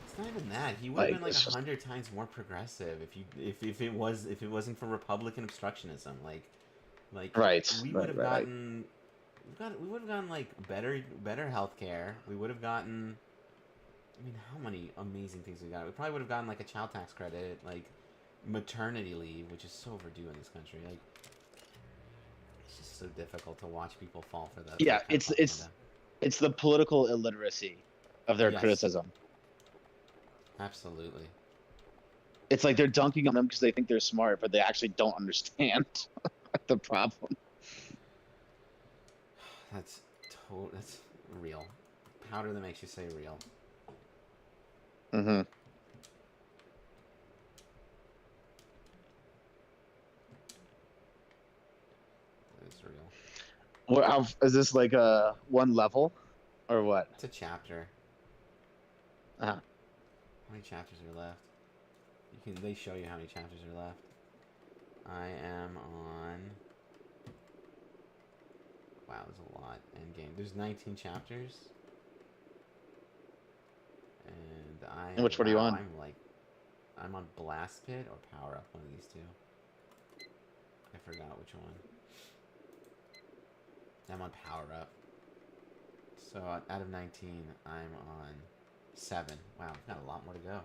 It's not even that. He would have been like it's just- 100 times more progressive if it wasn't for Republican obstructionism. Like Right. we would have gotten we would have gotten like better healthcare. We would have gotten. I mean, how many amazing things we got? We probably would have gotten like a child tax credit, like maternity leave, which is so overdue in this country. Like, it's just so difficult to watch people fall for that. Yeah, it's the political illiteracy of their criticism. Absolutely. It's like they're dunking on them because they think they're smart, but they actually don't understand the problem. That's real. Powder that makes you say real. Mm-hmm. It's real. What is this like a one level, or what? It's a chapter. Uh-huh. How many chapters are left? They show you how many chapters are left. I am on. Wow, there's a lot. Endgame. There's 19 chapters. And And which one are you on? I'm on Blast Pit or Power Up, one of these two. I forgot which one. I'm on Power Up. So out of 19, I'm on 7. Wow, I've got a lot more to go.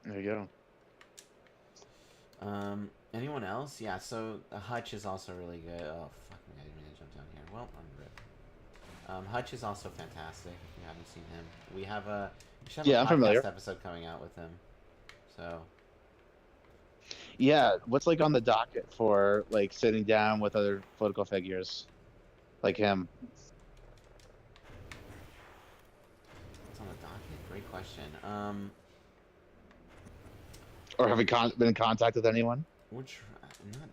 There you go. Anyone else? Yeah, so Hutch is also really good. Oh, fuck me, I didn't mean to jump down here. Well, I'm ripped. Hutch is also fantastic, if you haven't seen him. We have a I'm familiar. episode coming out with him. So... Yeah, what's like on the docket for like sitting down with other political figures like him? What's on the docket? Great question. Or have you been in contact with anyone? Not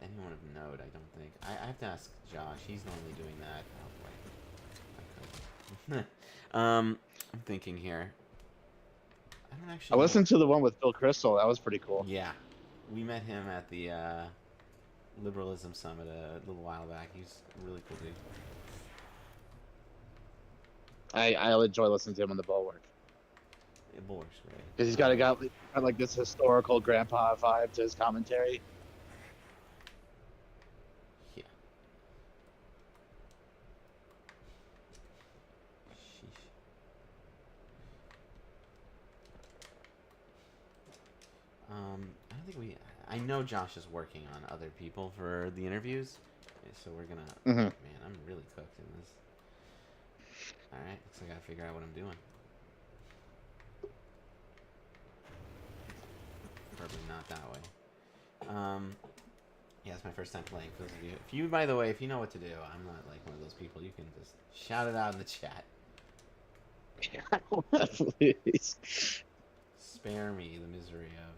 anyone of note, I don't think. I have to ask Josh. He's normally doing that. Oh, boy. I'm thinking here. I don't actually I listened to the one with Bill Crystal. That was pretty cool. Yeah. We met him at the Liberalism Summit a little while back. He's a really cool dude. I enjoy listening to him on the Bulwark. It works great. Because he's got like this historical grandpa vibe to his commentary. Yeah. Sheesh. I don't think I know Josh is working on other people for the interviews, so we're gonna. Man, I'm really cooked in this. All right, so I gotta figure out what I'm doing. Probably not that way. Yeah, it's my first time playing. For those of you, by the way, if you know what to do, I'm not like one of those people. You can just shout it out in the chat. Please. Spare me the misery of.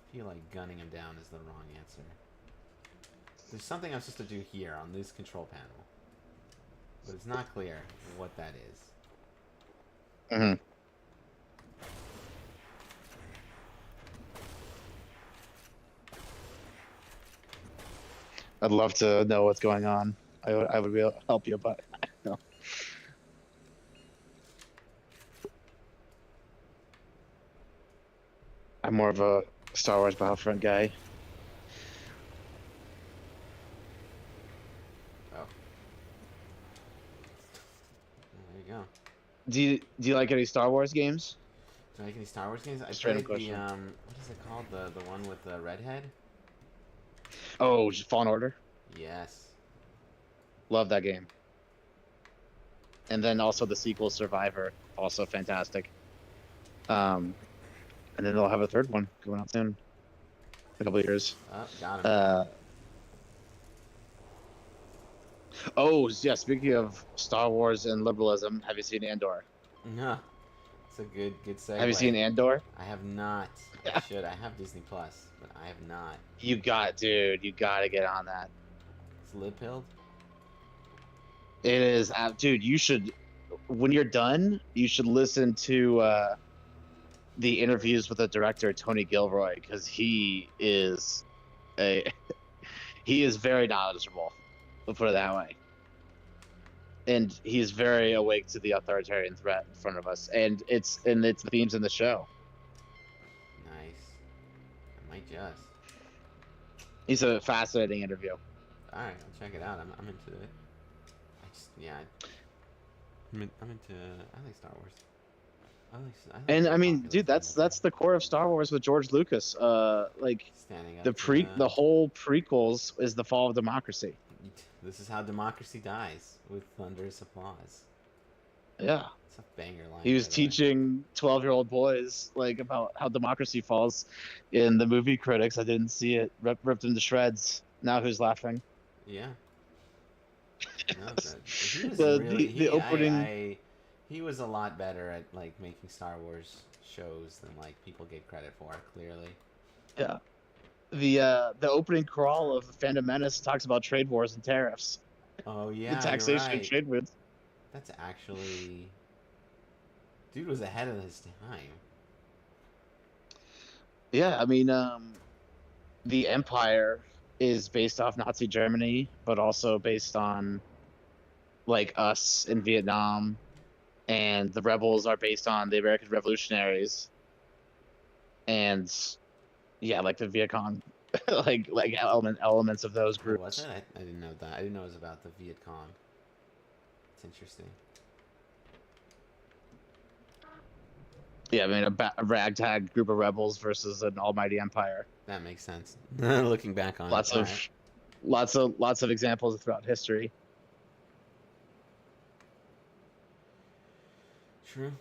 I feel like gunning him down is the wrong answer. There's something I'm supposed to do here on this control panel, but it's not clear what that is. Mm-hmm. I'd love to know what's going on. I would be able to help you, but I don't know. I'm more of a Star Wars Battlefront guy. Oh, there you go. Do you like any Star Wars games? Do I like any Star Wars games? I Just random played the question. what is it called? The one with the redhead? Oh, just Fallen Order. Yes. Love that game. And then also the sequel Survivor, also fantastic. Um, and then they'll have a third one going out soon, a couple of years. Oh, got him. Oh yeah. Speaking of Star Wars and liberalism, have you seen Andor? No. It's a good segue. Have you seen Andor? I have not. I should. I have Disney Plus, but I have not. Dude, you gotta get on that. It's lip pilled. It is, dude. You should, when you're done, you should listen to the interviews with the director Tony Gilroy because he is a he is very knowledgeable. We'll put it that way. And he's very awake to the authoritarian threat in front of us, and it's the themes in the show. Nice. I might just. He's a fascinating interview. All right, I'll check it out. I'm into it. Yeah. I'm into. I like Star Wars. I like And I mean, popular dude, things. that's the core of Star Wars with George Lucas. Like Standing up. the whole prequels is the fall of democracy. This is how democracy dies, with thunderous applause. Yeah. It's a banger line. He was by the way. teaching 12-year-old boys like about how democracy falls in the movie critics. I didn't see it. Ripped him to shreds. Now who's laughing? Yeah. No, he was The- really, the opening- he was a lot better at like making Star Wars shows than like people get credit for. Clearly. Yeah. The opening crawl of Phantom Menace talks about trade wars and tariffs. Oh yeah, The taxation you're of right. trade wars. That's actually. Dude was ahead of his time. Yeah, I mean, the Empire is based off Nazi Germany, but also based on like us in Vietnam, and the rebels are based on the American Revolutionaries, and yeah, like the Viet Cong, like elements of those Oh, groups. was it? I didn't know that. I didn't know it was about the Viet Cong. It's interesting. Yeah, I mean, a ragtag group of rebels versus an almighty empire. That makes sense. Looking back on Lots it. of, lots of examples throughout history. True.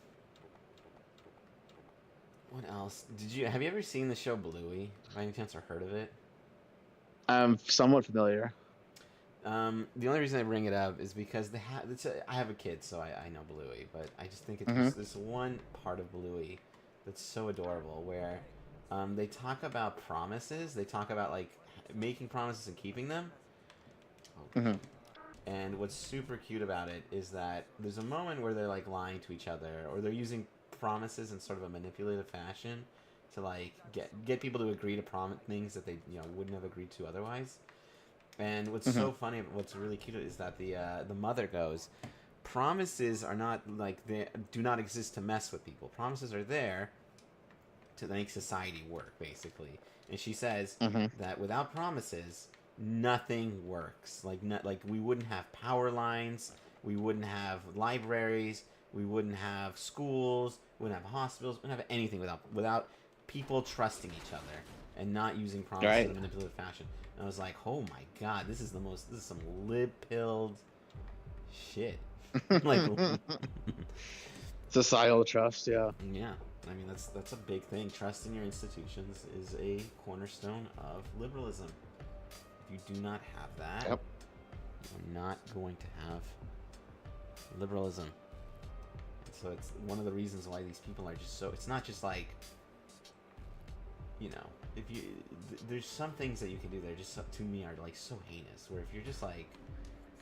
What else? Have you ever seen the show Bluey by any chance or heard of it? I'm somewhat familiar. The only reason I bring it up is because I have a kid, so I know Bluey, but I just think it's Mhm. just this one part of Bluey that's so adorable where they talk about promises. They talk about like making promises and keeping them. Oh, Mhm. And what's super cute about it is that there's a moment where they're like lying to each other, or they're using promises in sort of a manipulative fashion to like get people to agree to promise things that they wouldn't have agreed to otherwise. And what's so funny, what's really cute is that the mother goes, promises are not like they do not exist to mess with people. Promises are there to make society work, basically. And she says that without promises, nothing works. Like we wouldn't have power lines, we wouldn't have libraries, we wouldn't have schools, we wouldn't have hospitals, we wouldn't have anything without people trusting each other and not using promises in a manipulative fashion. And I was like, oh my god, this is some lip-pilled shit. Like, Societal trust, yeah. yeah. I mean, that's a big thing. Trust in your institutions is a cornerstone of liberalism. If you do not have that, you're not going to have liberalism. And so it's one of the reasons why these people are just so. It's not just like, if you there's some things that you can do that are just to me are like so heinous. Where if you're just like,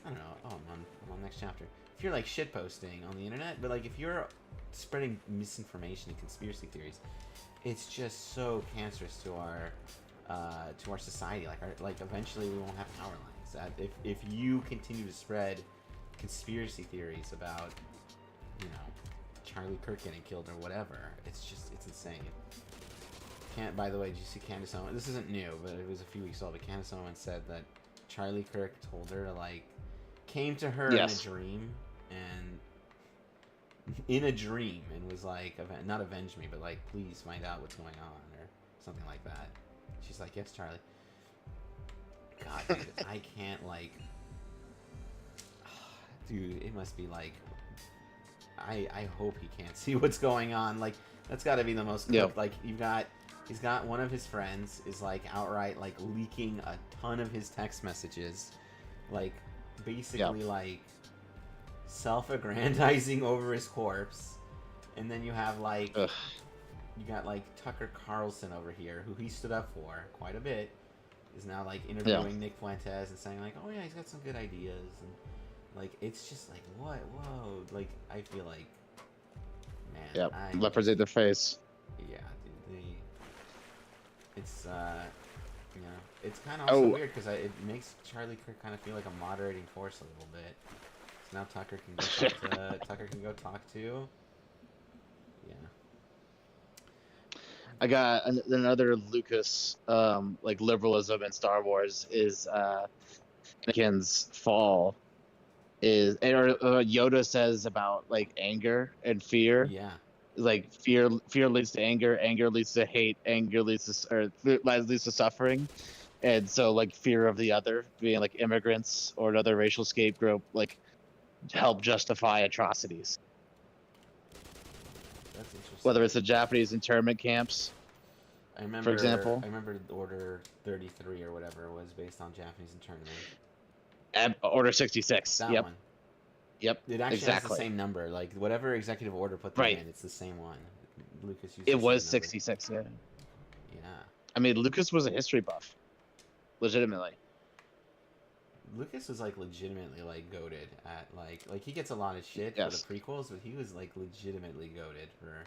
I don't know, I'm on next chapter. If you're like shit posting on the internet, but like if you're spreading misinformation and conspiracy theories, it's just so cancerous to our society. Like eventually we won't have power lines. If you continue to spread conspiracy theories about Charlie Kirk getting killed or whatever, it's insane. By the way, did you see Candace Owens? This isn't new, but it was a few weeks old. But Candace Owens said that Charlie Kirk told her to like came to her Yes. in a dream and was like, not avenge me, but like, please find out what's going on or something like that. She's like, yes, Charlie. God, dude, I can't like, dude, it must be like, I hope he can't see what's going on. Like, that's got to be the most. Yep. Like, he's got one of his friends is like outright like leaking a ton of his text messages, like basically like self-aggrandizing over his corpse, and then you have like you got like Tucker Carlson over here, who he stood up for quite a bit, is now like interviewing Nick Fuentes and saying like, oh yeah, he's got some good ideas, and like it's just like what, whoa, like I feel like, man, Yep. Leopards ate their face. yeah, dude, it's you know, it's kind of also weird because it makes Charlie Kirk kind of feel like a moderating force a little bit. So now Tucker can go talk to. Yeah. I got another Lucas like liberalism in Star Wars is Anakin's fall is, or Yoda says about like anger and fear. Yeah. Like fear leads to anger, anger leads to hate, anger leads to suffering, and so like fear of the other, being like immigrants or another racial scapegoat, like help justify atrocities. That's interesting. Whether it's the Japanese internment camps, for example. I remember Order 33 or whatever was based on Japanese internment. Order 66. That Yep. one. Yep. It actually exactly. has the same number. Like whatever executive order put them Right. in, it's the same one. Lucas used. It the was same number. 66. Yeah. Yeah. I mean, Lucas was a history buff, legitimately. Lucas was like legitimately like goated at like he gets a lot of shit Yes. for the prequels, but he was like legitimately goated for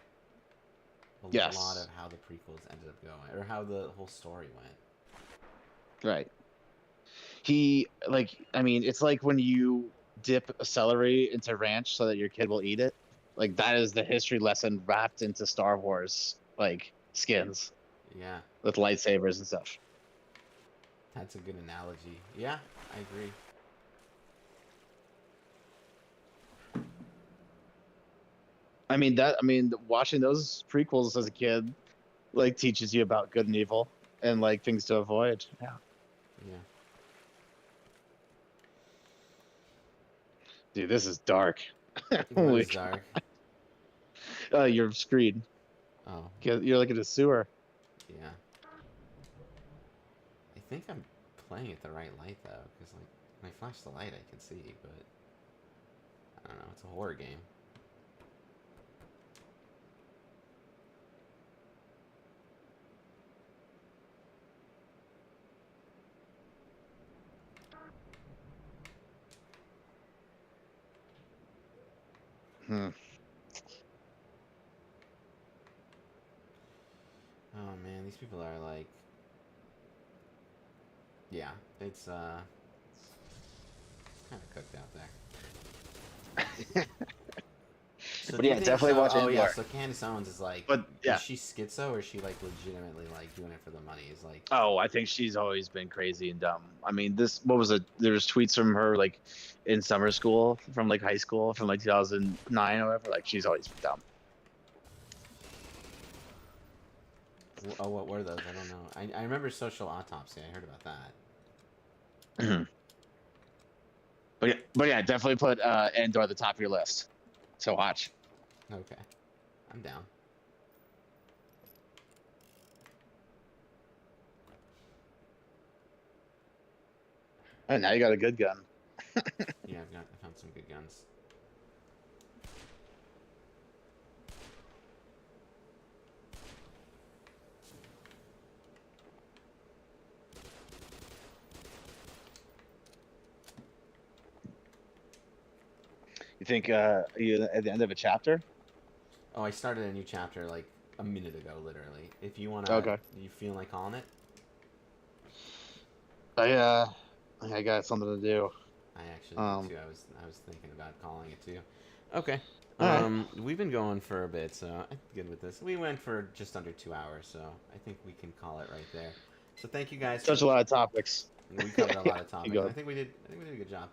a Yes. lot of how the prequels ended up going or how the whole story went. Right. He I mean, it's like when you dip a celery into ranch so that your kid will eat it. Like that is the history lesson wrapped into Star Wars like skins Yeah, with lightsabers and stuff. that's a good analogy. Yeah, I agree. I mean, watching those prequels as a kid like teaches you about good and evil and like things to avoid. Yeah. Yeah. Dude, this is dark. What Holy is dark? Your screen. Oh, You're like in a sewer. yeah. I think I'm playing at the right light though, because like when I flash the light, I can see, but I don't know. It's a horror game. Hmm. Oh man, these people are like, yeah, it's kind of cooked out there. So But do you yeah, think definitely watch Oh yeah, Andor. so Candace Owens is like, But yeah. is she schizo or is she like legitimately like doing it for the money? Is like, Oh, I think she's always been crazy and dumb. I mean, what was it? There's tweets from her like in summer school, from like high school, from like 2009 or whatever. Like she's always been dumb. oh, what were those? I don't know. I remember Social Autopsy. I heard about that. But yeah, definitely put Andor at the top of your list. So watch. Okay, I'm down. And now you got a good gun. Yeah, I found some good guns. You think you at the end of a chapter? Oh, I started a new chapter like a minute ago, literally. If you wanna, Okay. you feel like calling it? I got something to do. I actually did too. I was thinking about calling it too. Okay. We've been going for a bit, so I'm good with this. We went for just under 2 hours, so I think we can call it right there. So thank you guys. Such a lot of topics. We covered a lot of topics. go. I think we did a good job.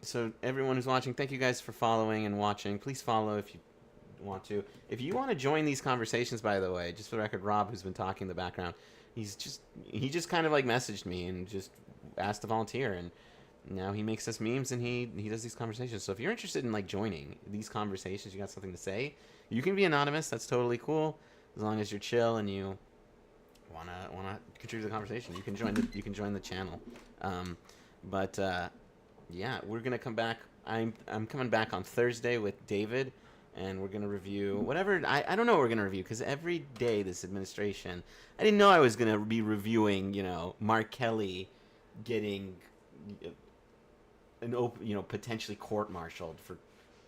So everyone who's watching, thank you guys for following and watching. Please follow if you want to. If you want to join these conversations, by the way, just for the record, Rob, who's been talking in the background, he just kind of like messaged me and just asked to volunteer, and now he makes us memes and he does these conversations. So if you're interested in like joining these conversations, you got something to say, you can be anonymous. That's totally cool, as long as you're chill and you wanna contribute to the conversation. You can join the channel. Yeah, we're gonna come back. I'm coming back on Thursday with David, and we're gonna review whatever. I don't know what we're gonna review, because every day this administration, I didn't know I was gonna be reviewing, Mark Kelly getting potentially court-martialed for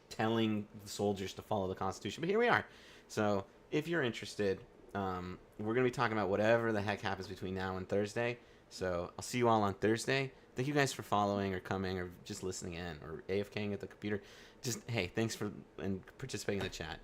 telling the soldiers to follow the Constitution. But here we are. So if you're interested, we're gonna be talking about whatever the heck happens between now and Thursday. So I'll see you all on Thursday. Thank you guys for following or coming or just listening in or AFKing at the computer. Just, hey, thanks for participating in the chat.